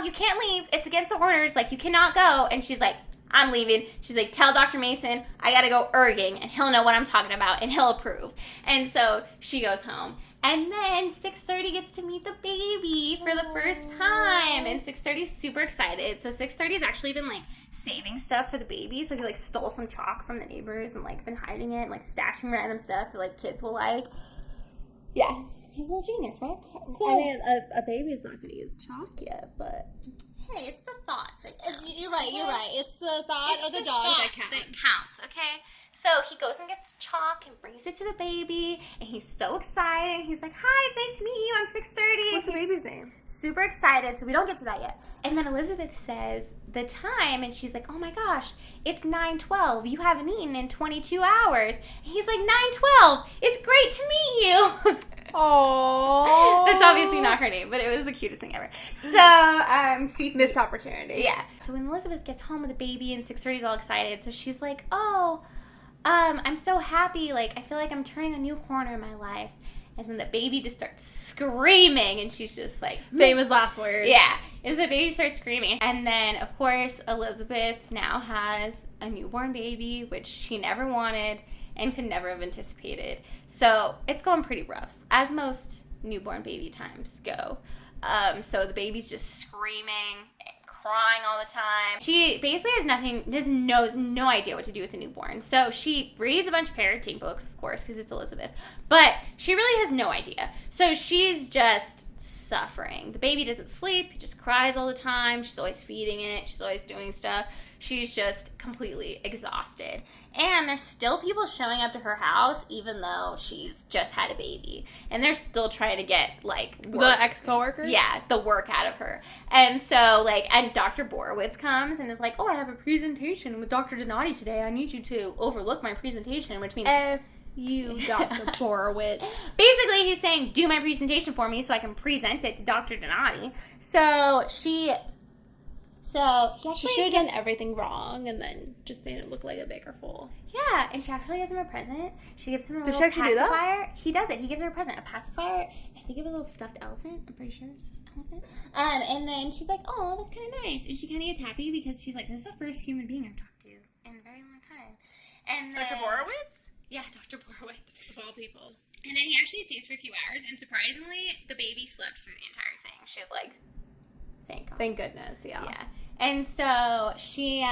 you can't leave. It's against the orders. Like, you cannot go. And she's like, I'm leaving. She's like, tell Dr. Mason I gotta go erging, and he'll know what I'm talking about, and he'll approve. And so she goes home. And then 6:30 gets to meet the baby for the first time. And 6:30 is super excited. So 6:30's actually been, like, saving stuff for the baby. So he, like, stole some chalk from the neighbors and, like, been hiding it and, like, stashing random stuff that, like, kids will like. Yeah. He's a little genius, right? So, I mean, a baby's not going to use chalk yet, but... Hey, it's the thought that counts. You're right. It's the thought of the dog that counts. Okay? So he goes and gets chalk and brings it to the baby, and he's so excited. He's like, "Hi, it's nice to meet you. I'm 6:30." What's the baby's name? Super excited. So we don't get to that yet. And then Elizabeth says the time, and she's like, "Oh my gosh, it's 9:12. You haven't eaten in 22 hours." And he's like, "9:12. It's great to meet you." Oh, that's obviously not her name, but it was the cutest thing ever. So she missed opportunity. Yeah. So when Elizabeth gets home with the baby and 6:30 is all excited, so she's like, "Oh, I'm so happy. Like I feel like I'm turning a new corner in my life." And then the baby just starts screaming, and she's just like, famous last words. Yeah. And the baby starts screaming, and then of course Elizabeth now has a newborn baby, which she never wanted and could never have anticipated. So it's going pretty rough, as most newborn baby times go. So the baby's just screaming and crying all the time. She basically knows no idea what to do with the newborn. So she reads a bunch of parenting books, of course, because it's Elizabeth. But she really has no idea. So she's just suffering. The baby doesn't sleep. It just cries all the time. She's always feeding it. She's always doing stuff. She's just completely exhausted. And there's still people showing up to her house even though she's just had a baby. And they're still trying to get, like, work. The ex-coworkers? Yeah, the work out of her. And so, like, and Dr. Borowitz comes and is like, "Oh, I have a presentation with Dr. Donati today. I need you to overlook my presentation," which means... you, Dr. Borowitz. Basically, he's saying, "Do my presentation for me so I can present it to Dr. Donati." So he she should have done everything wrong and then just made it look like a bigger fool. Yeah, and she actually gives him a present. She gives him a Does little she actually do that? pacifier. He does it. He gives her a present, a pacifier. I think of a little stuffed elephant. I'm pretty sure it's an elephant. And then she's like, "Oh, that's kind of nice." And she kind of gets happy because she's like, "This is the first human being I've talked to in a very long time." And Dr. Borowitz? Yeah, Dr. Borowitz, of all people. And then he actually stays for a few hours, and surprisingly, the baby slept through the entire thing. She's like, "Thank God." Thank goodness, yeah. Yeah. And so she's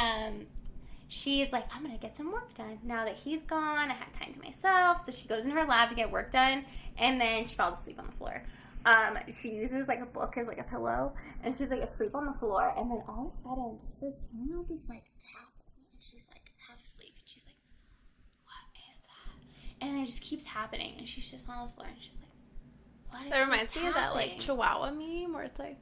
like, "I'm going to get some work done. Now that he's gone, I have time to myself." So she goes in her lab to get work done, and then she falls asleep on the floor. She uses, like, a book as, like, a pillow, and she's, like, asleep on the floor, and then all of a sudden, she starts hearing all this, like, tapping, and she's, like, half asleep, and she's like, "What is that?" And it just keeps happening, and she's just on the floor, and she's like, "What is That reminds me of that, like, tapping?" Chihuahua meme where it's like...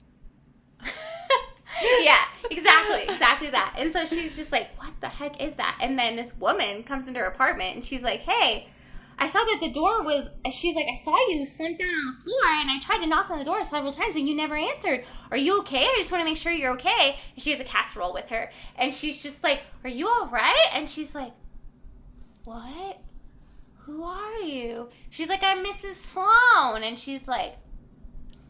Yeah, exactly that. And so she's just like, "What the heck is that?" And then this woman comes into her apartment, and she's like, "Hey, I saw that the door was," she's like, "I saw you slump down on the floor, and I tried to knock on the door several times, but you never answered. Are you okay? I just want to make sure you're okay." And she has a casserole with her, and she's just like, "Are you all right?" And she's like, "What? Who are you?" She's like, "I'm Mrs. Sloan." And she's like,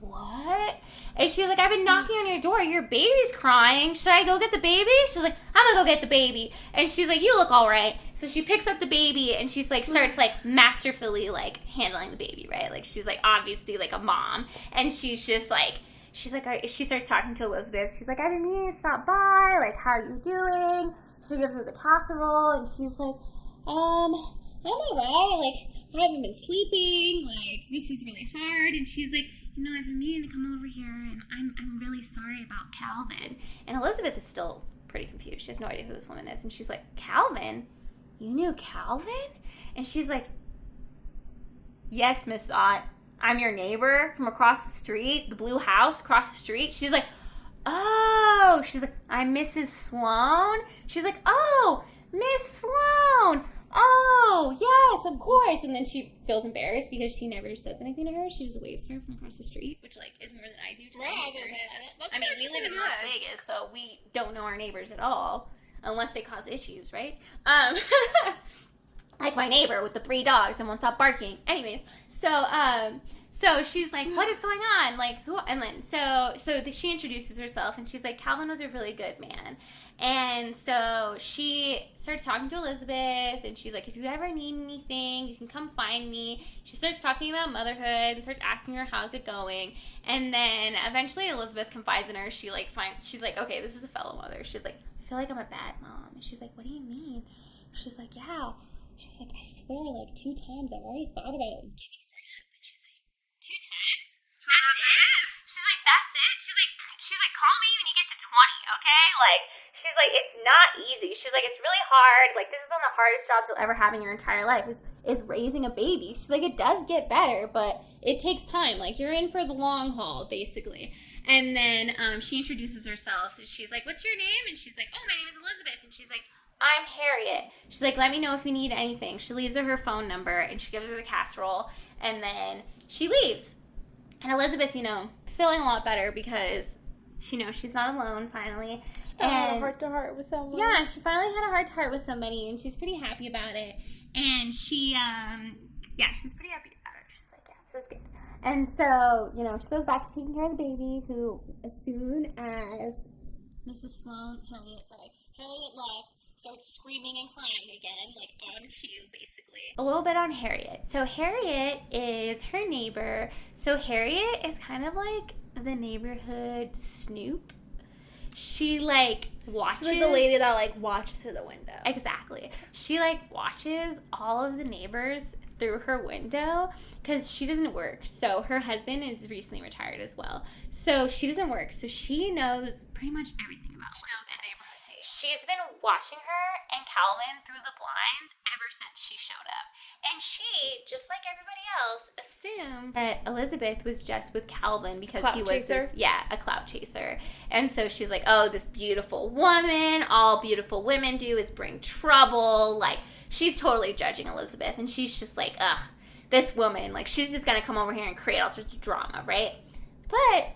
"What?" And she's like, "I've been knocking on your door. Your baby's crying. Should I go get the baby?" She's like, "I'm gonna go get the baby." And she's like, "You look all right." So she picks up the baby, and she's like, starts like masterfully like handling the baby, right? Like she's like obviously like a mom, and she's just like, she starts talking to Elizabeth. She's like, "I've been meaning to stop by. Like, how are you doing?" She gives her the casserole, and she's like, "I'm alright. Like, I haven't been sleeping. Like, this is really hard." And she's like, "You know, I've been meaning to come over here, and I'm really sorry about Calvin." And Elizabeth is still pretty confused. She has no idea who this woman is. And she's like, "Calvin? You knew Calvin?" And she's like, "Yes, Miss Ott. I'm your neighbor from across the street, the blue house across the street." She's like, "Oh." She's like, "I'm Mrs. Sloan?" She's like, "Oh, Miss Sloan. Oh, yes, of course." And then she feels embarrassed because she never says anything to her. She just waves at her from across the street, which, like, is more than I do to my neighbors. I mean, we live in Las Vegas, so we don't know our neighbors at all, unless they cause issues, right? Like my neighbor with the 3 dogs and won't stop barking. Anyways, so she's like, "What is going on? Like, who?" And then she introduces herself, and she's like, "Calvin was a really good man." And so she starts talking to Elizabeth, and she's like, "If you ever need anything, you can come find me." She starts talking about motherhood and starts asking her how's it going. And then eventually Elizabeth confides in her. She's like, "Okay, this is a fellow mother." She's like, "I feel like I'm a bad mom." And she's like, "What do you mean?" She's like, "Yeah." She's like, "I swear, like 2 times I've already thought about giving her up." And she's like, 2 That's it? She's like, that's it? She's like, call me when you get to 20, okay? Like, she's like, it's not easy. She's like, it's really hard. Like, this is one of the hardest jobs you'll ever have in your entire life is raising a baby. She's like, it does get better, but it takes time. Like, you're in for the long haul, basically. And then she introduces herself. She's like, what's your name? And she's like, oh, my name is Elizabeth. And she's like, I'm Harriet. She's like, let me know if you need anything. She leaves her phone number, and she gives her the casserole, and then she leaves. And Elizabeth, feeling a lot better because she knows she's not alone, finally. She had a heart-to-heart with someone. Yeah, she finally had a heart-to-heart with somebody, and she's pretty happy about it. And she, she's pretty happy about it. She's like, yeah, this is good. And so, she goes back to taking care of the baby, who, as soon as Harriet left, starts screaming and crying again, like on cue, basically. A little bit on Harriet. So Harriet is her neighbor. So Harriet is kind of like the neighborhood Snoop. She watches. She's like the lady that watches through the window. Exactly. She watches all of the neighbors through her window because she doesn't work. So her husband is recently retired as well. So she doesn't work. So she knows pretty much everything about Elizabeth. She's been watching her and Calvin through the blinds ever since she showed up. And she, just like everybody else, assumed that Elizabeth was just with Calvin because he was a clout chaser. And so she's like, oh, this beautiful woman, all beautiful women do is bring trouble. She's totally judging Elizabeth. And she's just like, ugh, this woman, she's just going to come over here and create all sorts of drama, right? But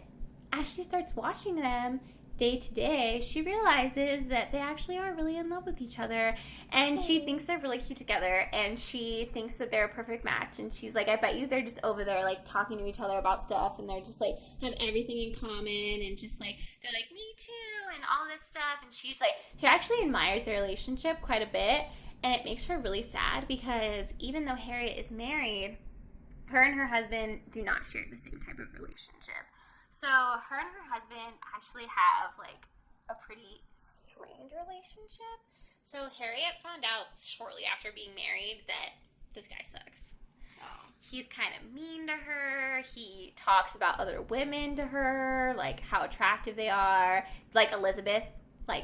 as she starts watching them day to day, she realizes that they actually are really in love with each other, and she thinks they're really cute together, and she thinks that they're a perfect match. And she's like, I bet you they're just over there talking to each other about stuff, and they're just have everything in common, and just they're like, me too, and all this stuff. And she's she actually admires their relationship quite a bit, and it makes her really sad because even though Harriet is married, her and her husband do not share the same type of relationship. So her and her husband actually have a pretty strange relationship. So Harriet found out shortly after being married that this guy sucks. Oh. He's kind of mean to her. He talks about other women to her, how attractive they are. Elizabeth,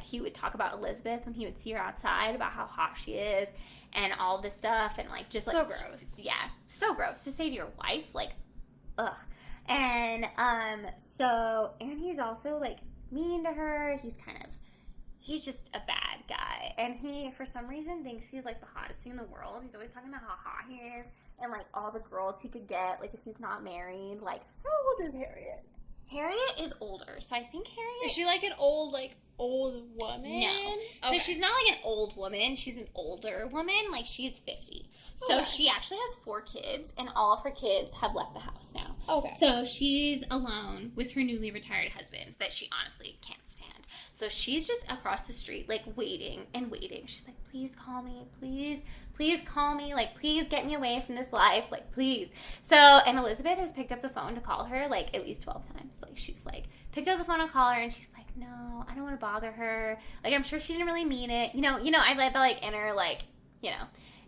he would talk about Elizabeth when he would see her outside, about how hot she is and all this stuff, and so gross. Yeah, so gross to say to your wife, ugh. And and he's also mean to her. He's just a bad guy, and he for some reason thinks he's the hottest thing in the world. He's always talking about how hot he is and all the girls he could get if he's not married. How old is Harriet? Harriet is older, so I think Harriet... Is she an old woman? No. Okay. So she's not an old woman. She's an older woman. She's 50. So she actually has 4 kids, and all of her kids have left the house now. Okay. So she's alone with her newly retired husband that she honestly can't stand. So she's just across the street, waiting and waiting. She's like, please call me. Please call me. Please get me away from this life. Please. So, and Elizabeth has picked up the phone to call her, at least 12 times. She's picked up the phone to call her, and she's like, no, I don't want to bother her. I'm sure she didn't really mean it. I let the, inner,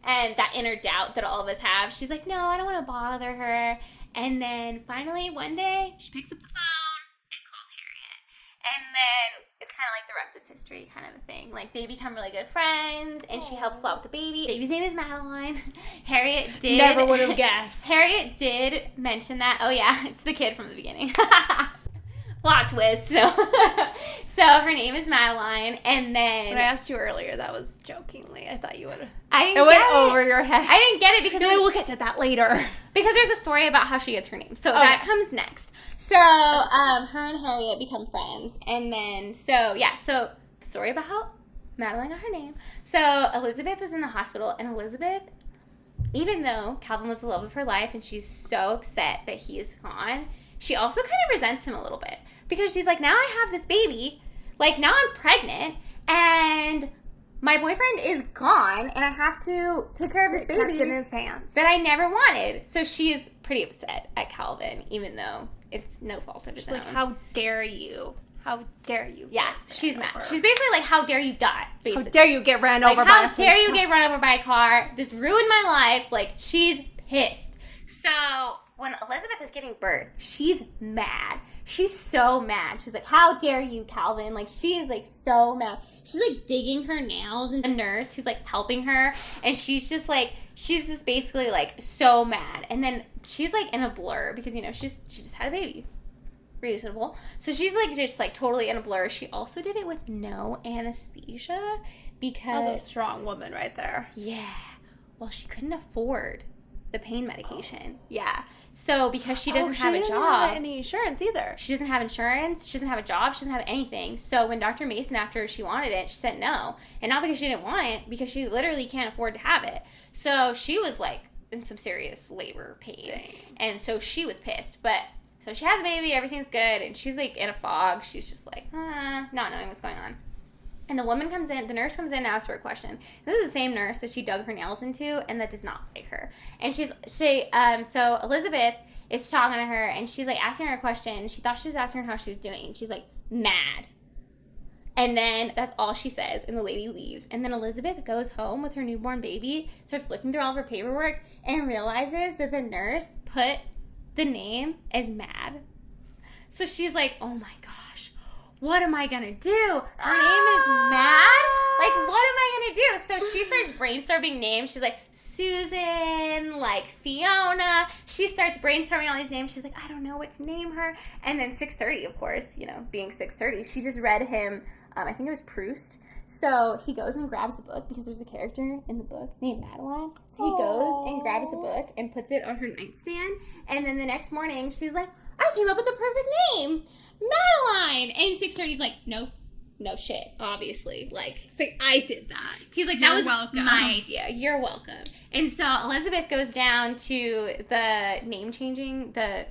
and that inner doubt that all of us have. She's like, no, I don't want to bother her. And then finally one day she picks up the phone and calls Harriet. And then it's kind of the rest is history kind of a thing. They become really good friends, and she helps out with the baby. Baby's name is Madeline. Harriet did. Never would have guessed. Harriet did mention that. Oh yeah, it's the kid from the beginning. Plot twist. No. So her name is Madeline, and then... When I asked you earlier, that was jokingly. I thought you would have... It went over your head. I didn't get it because... we'll get to that later. Because there's a story about how she gets her name. So that comes next. So her and Harriet become friends. And then, so the story about how Madeline got her name. So Elizabeth was in the hospital, and Elizabeth, even though Calvin was the love of her life and she's so upset that he is gone, she also kind of resents him a little bit. Because she's like, now I have this baby, now I'm pregnant, and my boyfriend is gone, and I have to take care of this baby in his pants that I never wanted. So she's pretty upset at Calvin, even though it's no fault of his own. How dare you? How dare you? Yeah, she's mad. She's basically how dare you die, basically. How dare you get run over by a car? How dare you get run over by a car? This ruined my life. She's pissed. So when Elizabeth is giving birth, she's mad. She's so mad. She's like, how dare you, Calvin? Like, she is, like, so mad. She's, like, digging her nails, and the nurse who's, like, helping her, and she's just basically, like, so mad. And then she's, like, in a blur because, you know, she just had a baby. Reasonable. So she's, like, just, like, totally in a blur. She also did it with no anesthesia because... That's a strong woman right there. Yeah. Well, she couldn't afford the pain medication. Yeah. So because she doesn't have a job. She doesn't have any insurance either. She doesn't have insurance. She doesn't have a job. She doesn't have anything. So when Dr. Mason, after she wanted it, she said no. And not because she didn't want it, because she literally can't afford to have it. So she was, like, in some serious labor pain. Dang. And so she was pissed. But so she has a baby. Everything's good. And she's, like, in a fog. She's just, like, not knowing what's going on. And the nurse comes in and asks her a question. This is the same nurse that she dug her nails into and that does not like her. And so Elizabeth is talking to her and she's, like, asking her a question. She thought she was asking her how she was doing. She's, like, mad. And then that's all she says, and the lady leaves. And then Elizabeth goes home with her newborn baby, starts looking through all of her paperwork, and realizes that the nurse put the name as Mad. So she's like, oh my gosh. What am I gonna do? Her name is Mad? Like, what am I gonna do? So she starts brainstorming names. She's like, Susan, like, Fiona. She starts brainstorming all these names. She's like, I don't know what to name her. And then 6:30, of course, you know, being 6:30, she just read him, I think it was Proust. So he goes and grabs the book because there's a character in the book named Madeline. So he goes and grabs the book and puts it on her nightstand. And then the next morning, she's like, I came up with the perfect name. Madeline! And 6:30's like, no shit, obviously. Like, it's like, I did that. He's like, that was my idea. You're welcome. And so Elizabeth goes down to the the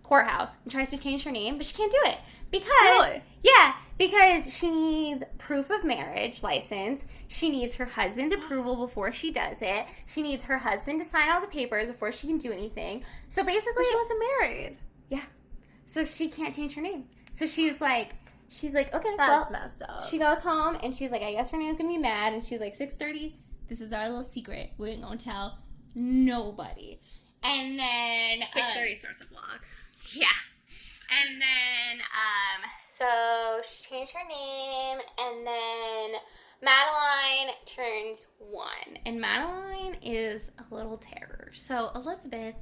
courthouse and tries to change her name, but she can't do it. Because, yeah, because she needs proof of marriage license. She needs her husband's approval before she does it. She needs her husband to sign all the papers before she can do anything. So basically... But she wasn't married. Yeah. So she can't change her name. So she's like, okay, that's messed up. She goes home and she's like, I guess her name's gonna be Mad. And she's like, 6:30, this is our little secret. We ain't gonna tell nobody. And then 6:30 starts a vlog. Yeah. And then so she changed her name, and then Madeline turns 1, and Madeline is a little terror. So Elizabeth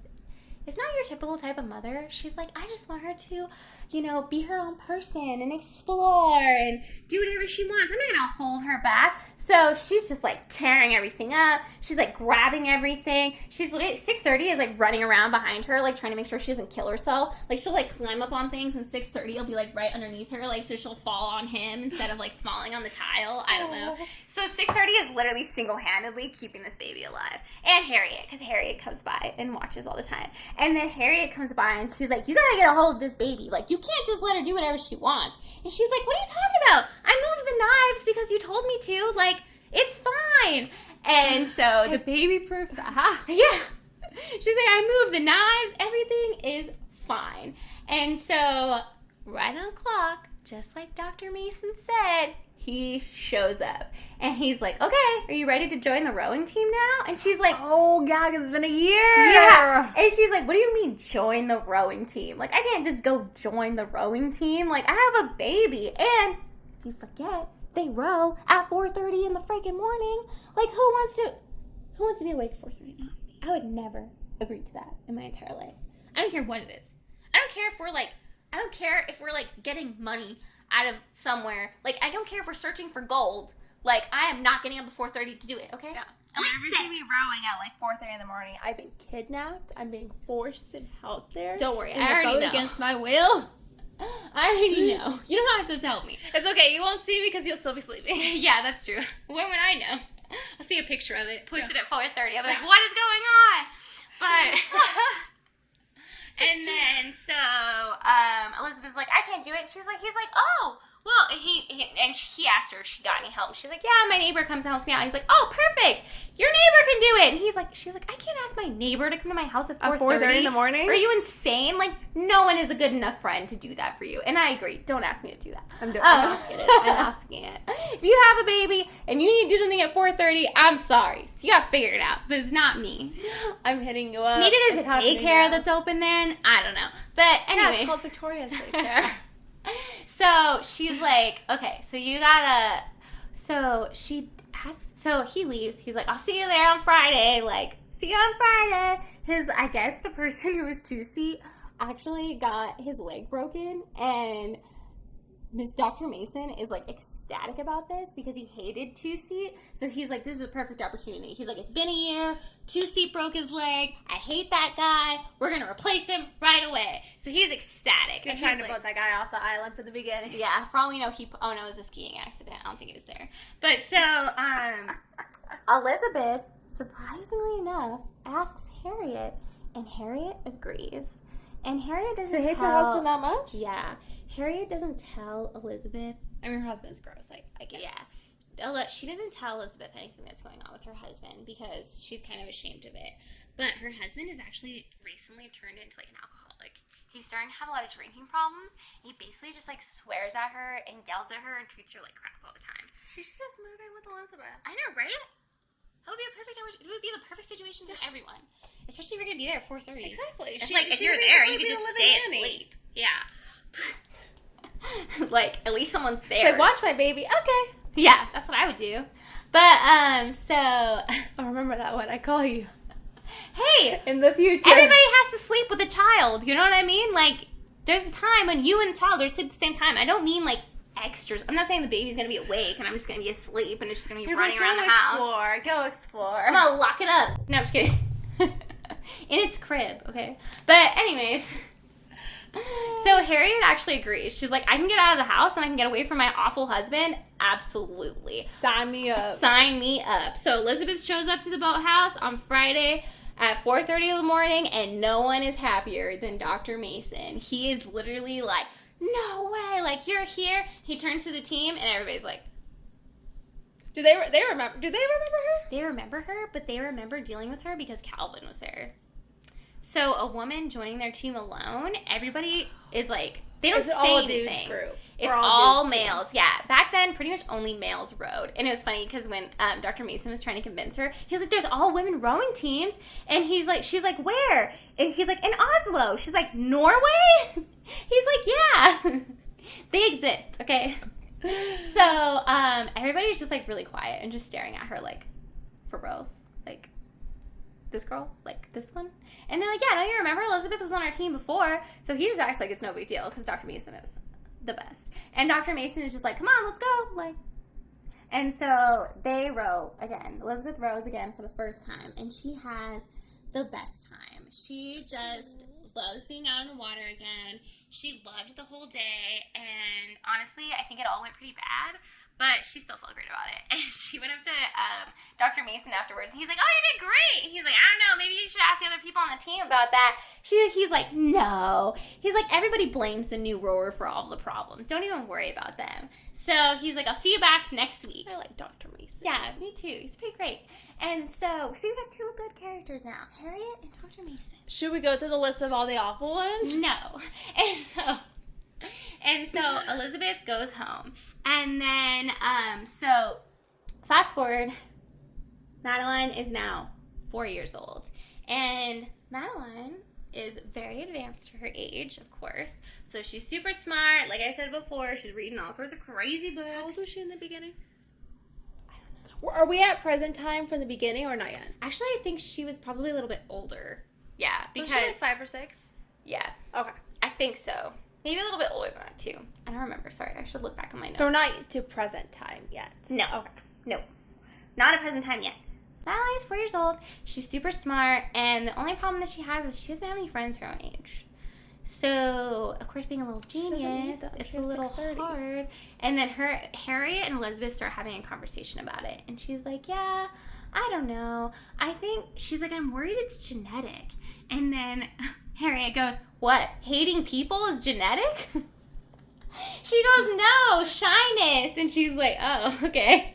is not your typical type of mother. She's like, I just want her to, you know, be her own person and explore and do whatever she wants. I'm not going to hold her back. So she's just, like, tearing everything up. She's, like, grabbing everything. She's, 6:30 is, like, running around behind her, like, trying to make sure she doesn't kill herself. Like, she'll, like, climb up on things, and 6:30 will be, like, right underneath her, like, so she'll fall on him instead of, like, falling on the tile. I don't know. So 6:30 is literally single-handedly keeping this baby alive. And Harriet, because Harriet comes by and watches all the time. And then Harriet comes by, and she's like, you gotta get a hold of this baby. Like, you can't just let her do whatever she wants. And she's like, what are you talking about? I moved the knives because you told me to. Like, it's fine. And so the baby proof that. Yeah. She's like, I moved the knives. Everything is fine. And so right on clock, just like Dr. Mason said, he shows up. And he's like, okay, are you ready to join the rowing team now? And she's like, oh, God, because it's been a year. Yeah. And she's like, what do you mean join the rowing team? Like, I can't just go join the rowing team. Like, I have a baby. And if you forget, they row at 4:30 in the freaking morning. Like, who wants to be awake at 4:30? Not me. I would never agree to that in my entire life. I don't care what it is. I don't care if we're like getting money out of somewhere. Like, I don't care if we're searching for gold. Like, I am not getting up at 4:30 to do it, okay? Yeah. At least Every time we rowing at like 4:30 in the morning, I've been kidnapped. I'm being forced and held there. Don't worry, I already know. Against my will. I already know. You don't have to tell me. It's okay. You won't see me because you'll still be sleeping. Yeah, that's true. When would I know? I'll see a picture of it. Post it at 4:30. I'll be like, what is going on? But, and then, so, Elizabeth's like, I can't do it. And he's like, oh, Well, he asked her if she got any help. She's like, yeah, my neighbor comes and helps me out. He's like, oh, perfect. Your neighbor can do it. And she's like, I can't ask my neighbor to come to my house at 4:30 in the morning? Are you insane? Like, no one is a good enough friend to do that for you. And I agree. Don't ask me to do that. I'm asking it. If you have a baby and you need to do something at 4:30, I'm sorry. So you gotta figure it out. But it's not me. I'm hitting you up. Maybe there's a daycare that's open there. And I don't know. But anyway. Yeah, it's called Victoria's Daycare. So she's like, okay, so you gotta, so he leaves. He's like, I'll see you there on Friday. Like, see you on Friday. I guess the person who was 2C actually got his leg broken, and Dr. Mason is like ecstatic about this because he hated 2C. So he's like, this is a perfect opportunity. He's like, it's been a year. 2C broke his leg. I hate that guy. We're going to replace him right away. So he's ecstatic. You're trying to put that guy off the island from the beginning. Yeah, for all we know, it was a skiing accident. I don't think he was there. But so, Elizabeth, surprisingly enough, asks Harriet, and Harriet agrees. And Harriet doesn't She hates her husband that much? Yeah. Harriet doesn't tell Elizabeth. I mean, her husband's gross. I get it. Yeah. She doesn't tell Elizabeth anything that's going on with her husband because she's kind of ashamed of it. But her husband is actually recently turned into like an alcoholic. He's starting to have a lot of drinking problems. He basically just like swears at her and yells at her and treats her like crap all the time. She should just move in with Elizabeth. I know, right? That would be the perfect situation for everyone. Especially if you're going to be there at 4:30. Exactly. It's like if you're there, you can just stay asleep. Yeah. Like, at least someone's there. Like, watch my baby. Okay. Yeah, that's what I would do. But, so... I'll remember that when I call you. Hey! In the future. Everybody has to sleep with a child. You know what I mean? Like, there's a time when you and the child are asleep at the same time. I don't mean, like, extras. I'm not saying the ba's going to be awake and I'm just going to be asleep and it's just going to be running around the house. Go explore. I'm going to lock it up. No, I'm just kidding. In its crib, okay? But, anyways... So Harriet actually agrees. She's like, I can get out of the house and I can get away from my awful husband. Absolutely. Sign me up. Sign me up. So Elizabeth shows up to the boathouse on Friday at 4:30 in the morning, and no one is happier than Dr. Mason. He is literally like, no way, like, you're here. He turns to the team, and everybody's like, Do they remember her? They remember her, but they remember dealing with her because Calvin was there. So a woman joining their team alone, everybody is like, they don't say anything. It's all males. Yeah. Back then, pretty much only males rowed. And it was funny because when Dr. Mason was trying to convince her, he's like, there's all women rowing teams. And she's like, where? And he's like, in Oslo. She's like, Norway? He's like, yeah. They exist, okay? So everybody's just like really quiet and just staring at her like, for reals. Like, this girl? Like, this one? And they're like, yeah, don't you remember? Elizabeth was on our team before. So he just acts like it's no big deal because Dr. Mason is the best. And Dr. Mason is just like, come on, let's go. Like, and so they row again. Elizabeth rows again for the first time. And she has the best time. She just loves being out in the water again. She loved the whole day. And honestly, I think it all went pretty bad. But she still felt great about it. And she went up to Dr. Mason afterwards. And he's like, oh, you did great. He's like, I don't know. Maybe you should ask the other people on the team about that. He's like, no. He's like, everybody blames the new rower for all the problems. Don't even worry about them. So he's like, I'll see you back next week. I like Dr. Mason. Yeah, me too. He's pretty great. And so we've got two good characters now. Harriet and Dr. Mason. Should we go through the list of all the awful ones? No. And so Elizabeth goes home. And then, so, fast forward, Madeline is now 4 years old. And Madeline is very advanced for her age, of course. So she's super smart. Like I said before, she's reading all sorts of crazy books. How old was she in the beginning? I don't know. Are we at present time from the beginning or not yet? Actually, I think she was probably a little bit older. Yeah, because... Well, she was 5 or 6? Yeah. Okay. I think so. Maybe a little bit older than that, too. I don't remember. Sorry, I should look back on my notes. So we're not to present time yet? No. Okay. No. Not at present time yet. Madeline is 4 years old. She's super smart. And the only problem that she has is she doesn't have any friends her own age. So, of course, being a little genius, it's a little hard. And then Harriet and Elizabeth start having a conversation about it. And she's like, yeah, I don't know. I think, she's like, I'm worried it's genetic. And then Harriet goes, what? Hating people is genetic? She goes, no, shyness. And she's like, oh, okay.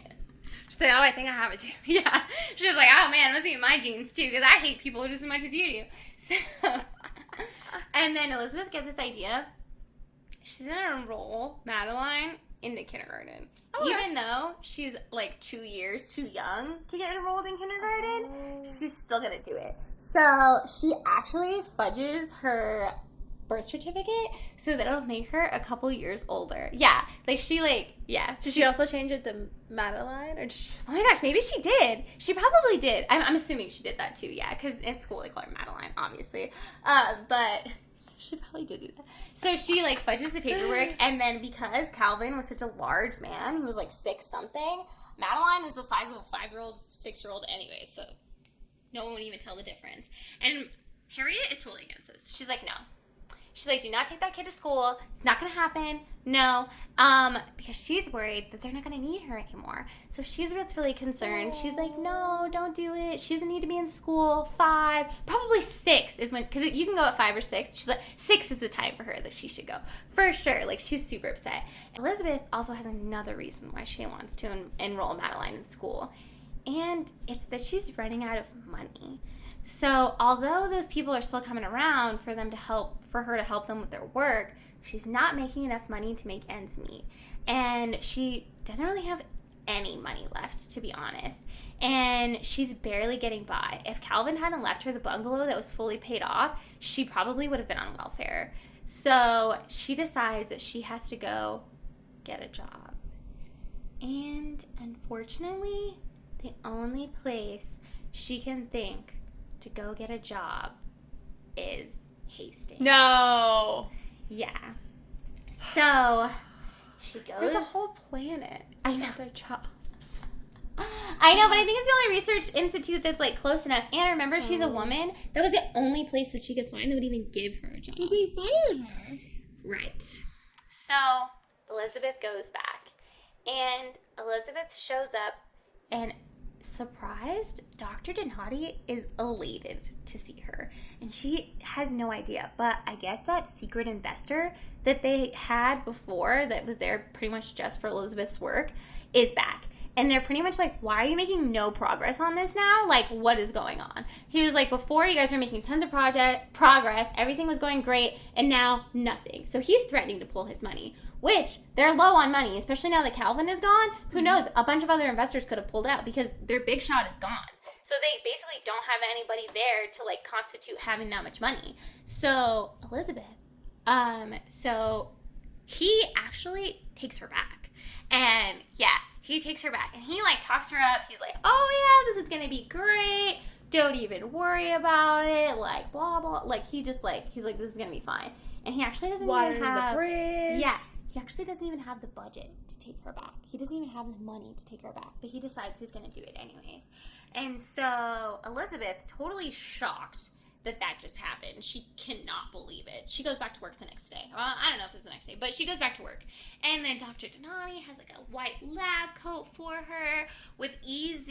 She's like, oh, I think I have it too. Yeah. She's like, oh, man, it must be in my genes too, because I hate people just as much as you do. So, and then Elizabeth gets this idea. She's going to enroll Madeline into kindergarten. Oh, Even though she's like 2 years too young to get enrolled in kindergarten, she's still going to do it. So she actually fudges her birth certificate so that it'll make her a couple years older. Yeah. Did she also change it to Madeline? Or did she just... Oh my gosh, maybe she did. She probably did. I'm assuming she did that too, yeah, because in school they call her Madeline, obviously. But she probably did do that. So she like fudges the paperwork, and then because Calvin was such a large man, he was like 6-something, Madeline is the size of a 5-year-old, 6-year-old anyway, so no one would even tell the difference. And Harriet is totally against this. She's like, no. She's like, do not take that kid to school. It's not going to happen. No. Because she's worried that they're not going to need her anymore. So she's really concerned. She's like, no, don't do it. She doesn't need to be in school. 5, probably 6 is when, because you can go at 5 or 6. She's like, 6 is the time for her that she should go. For sure. Like, she's super upset. Elizabeth also has another reason why she wants to enroll Madeline in school. And it's that she's running out of money. So although those people are still coming around for her to help them with their work, she's not making enough money to make ends meet. And she doesn't really have any money left, to be honest. And she's barely getting by. If Calvin hadn't left her the bungalow that was fully paid off, she probably would have been on welfare. So she decides that she has to go get a job. And unfortunately, the only place she can think to go get a job is Hastings. No. Yeah. So she goes. There's a whole planet. I know. Their jobs. I know, but I think it's the only research institute that's like close enough. And remember, she's a woman. That was the only place that she could find that would even give her a job. Well, they fired her. Right. So Elizabeth goes back, and Elizabeth shows up, and surprised, Dr. Donati is elated to see her, and she has no idea, but I guess that secret investor that they had before that was there pretty much just for Elizabeth's work is back. And they're pretty much like, why are you making no progress on this now? Like, what is going on? He was like, before you guys were making tons of progress, everything was going great, and now nothing. So he's threatening to pull his money, which they're low on money, especially now that Calvin is gone. Who knows? A bunch of other investors could have pulled out because their big shot is gone. So they basically don't have anybody there to like constitute having that much money. So Elizabeth, so he actually takes her back. And yeah, he takes her back and he like talks her up. He's like, oh yeah, this is going to be great. Don't even worry about it. Like blah, blah. Like he's like, this is going to be fine. And he actually doesn't even have, the bridge. Yeah. He actually doesn't even have the budget to take her back. He doesn't even have the money to take her back, but he decides he's going to do it anyways. And so Elizabeth, totally shocked that just happened. She cannot believe it. She goes back to work the next day. Well, I don't know if it's the next day, but she goes back to work. And then Dr. Donati has like a white lab coat for her with EZ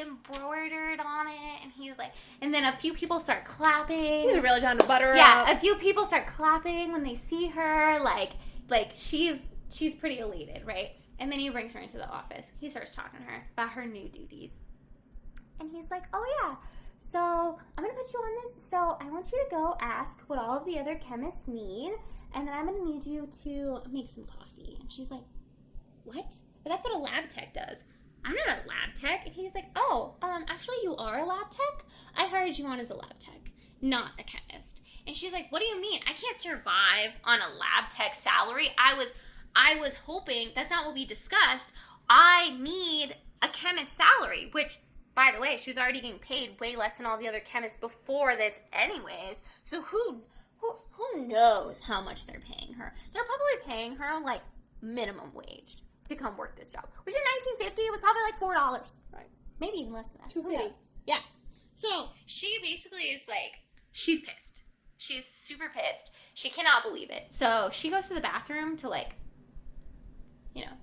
embroidered on it. And he's like, and then a few people start clapping. He's really trying to butter her up. Yeah, a few people start clapping when they see her. Like she's pretty elated, right? And then he brings her into the office. He starts talking to her about her new duties. And he's like, oh yeah, so I'm going to put you on this. So I want you to go ask what all of the other chemists need. And then I'm going to need you to make some coffee. And she's like, what? But that's what a lab tech does. I'm not a lab tech. And he's like, oh, actually you are a lab tech? I hired you on as a lab tech, not a chemist. And she's like, what do you mean? I can't survive on a lab tech salary. I was hoping, that's not what we discussed. I need a chemist salary, which, by the way, she was already getting paid way less than all the other chemists before this anyways. So who knows how much they're paying her? They're probably paying her like minimum wage to come work this job, which in 1950 it was probably like $4. Right. Maybe even less than that. Who knows? Yeah. So she basically is like, she's pissed. She's super pissed. She cannot believe it. So she goes to the bathroom to like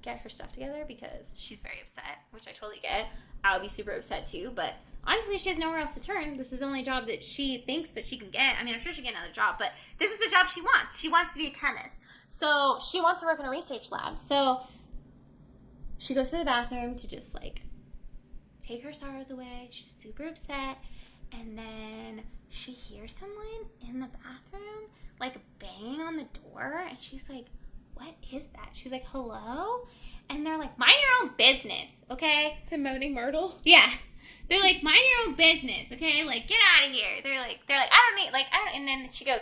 get her stuff together because she's very upset, which I totally get. I would be super upset too, but honestly, she has nowhere else to turn. This is the only job that she thinks that she can get. I mean, I'm sure she can get another job, but this is the job she wants. She wants to be a chemist. So she wants to work in a research lab. So she goes to the bathroom to just, like, take her sorrows away. She's super upset. And then she hears someone in the bathroom, like, banging on the door. And she's like, what is that? She's like, hello? And they're like, mind your own business, okay? The moaning Myrtle? Yeah. They're like, mind your own business, okay? Like, get out of here. They're like, I don't need, and then she goes,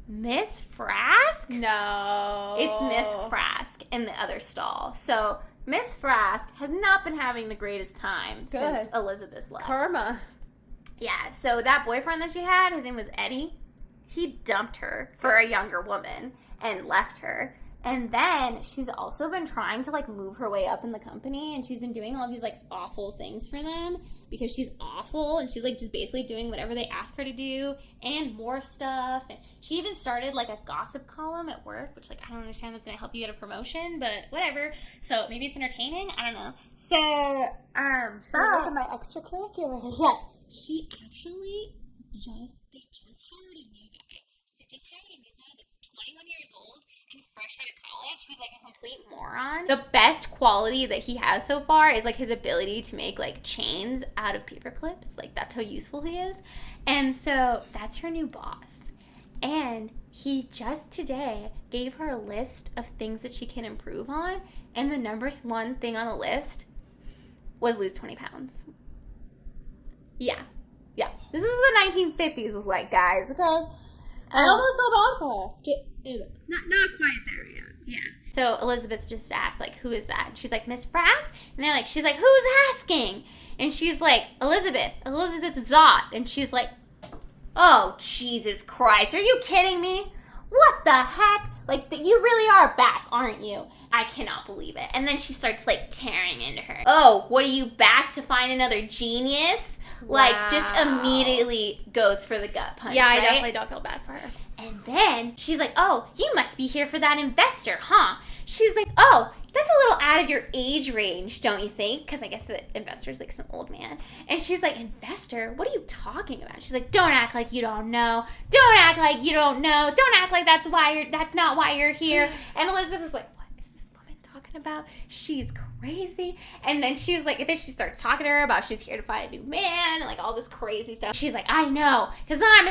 Miss Frask? No. It's Miss Frask in the other stall. So Miss Frask has not been having the greatest time since Elizabeth left. Karma. Yeah, so that boyfriend that she had, his name was Eddie, he dumped her for a younger woman and left her. And then she's also been trying to, like, move her way up in the company, and she's been doing all these, like, awful things for them because she's awful, and she's, like, just basically doing whatever they ask her to do and more stuff. And she even started, like, a gossip column at work, which, like, I don't understand that's going to help you get a promotion, but whatever. So maybe it's entertaining. I don't know. So, Look at my extracurriculars. yeah, she actually they just hired a new guy. So they just hired a new guy that's 21 years old and fresh out of college, who's like a complete moron. The best quality that he has so far is like his ability to make like chains out of paper clips. Like that's how useful he is. And so that's her new boss. And he just today gave her a list of things that she can improve on. And the number one thing on the list was lose 20 pounds. Yeah. Yeah. This is what the 1950s was like, guys, okay? I almost felt bad for her. Not quite there yet. Yeah. So Elizabeth just asked, like, who is that? And she's like, Miss Frask? And they're like, she's like, who's asking? And she's like, Elizabeth Zott. And she's like, oh, Jesus Christ. Are you kidding me? What the heck? Like, you really are back, aren't you? I cannot believe it. And then she starts, like, tearing into her. Oh, what are you back to find another genius? Like, just immediately goes for the gut punch, Yeah, I right? definitely don't feel bad for her. And then she's like, oh, you must be here for that investor, huh? She's like, oh, that's a little out of your age range, don't you think? Because I guess the investor's like some old man. And she's like, investor? What are you talking about? She's like, don't act like you don't know. Don't act like you don't know. Don't act like that's not why you're here. And Elizabeth is like, what is this woman talking about? She's crazy. And then she starts talking to her about she's here to find a new man and like all this crazy stuff. She's like, I know, because I'm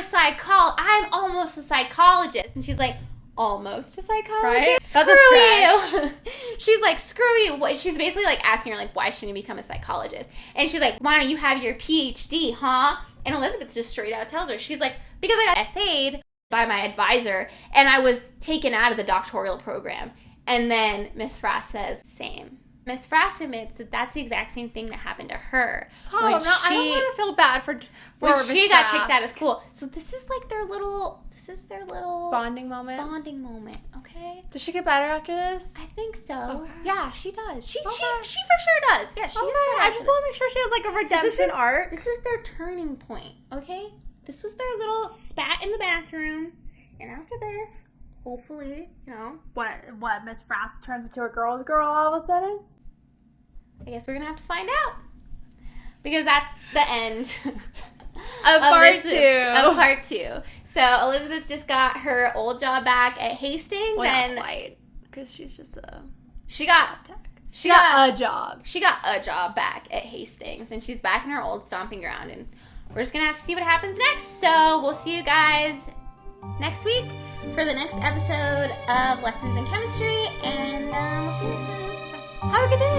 almost a psychologist. And she's like, almost a psychologist? Right? Screw you. She's like, screw you. She's basically like asking her like why she didn't become a psychologist. And she's like, why don't you have your PhD, huh? And Elizabeth just straight out tells her, she's like, because I got essayed by my advisor and I was taken out of the doctoral program. And then Miss Frask says, same. Miss Frask admits that that's the exact same thing that happened to her. Oh, no, I don't want to feel bad for when she Miss got Frask. kicked out of school. So this is their little bonding moment. Okay? Does she get better after this? I think so. Okay. Yeah, she does. She for Okay. sure does. Yeah, she Okay, is better I after just want to make sure she has like a redemption arc. This is their turning point, okay? This was their little spat in the bathroom. And after this, hopefully, What Miss Frask turns into a girl's girl all of a sudden? I guess we're going to have to find out. Because that's the end Of part two. So Elizabeth just got her old job back at Hastings. Well, and not quite, because she's just she got a job. She got a job back at Hastings, and she's back in her old stomping ground. And we're just going to have to see what happens next. So we'll see you guys next week for the next episode of Lessons in Chemistry. And we'll see you next time. Have a good day.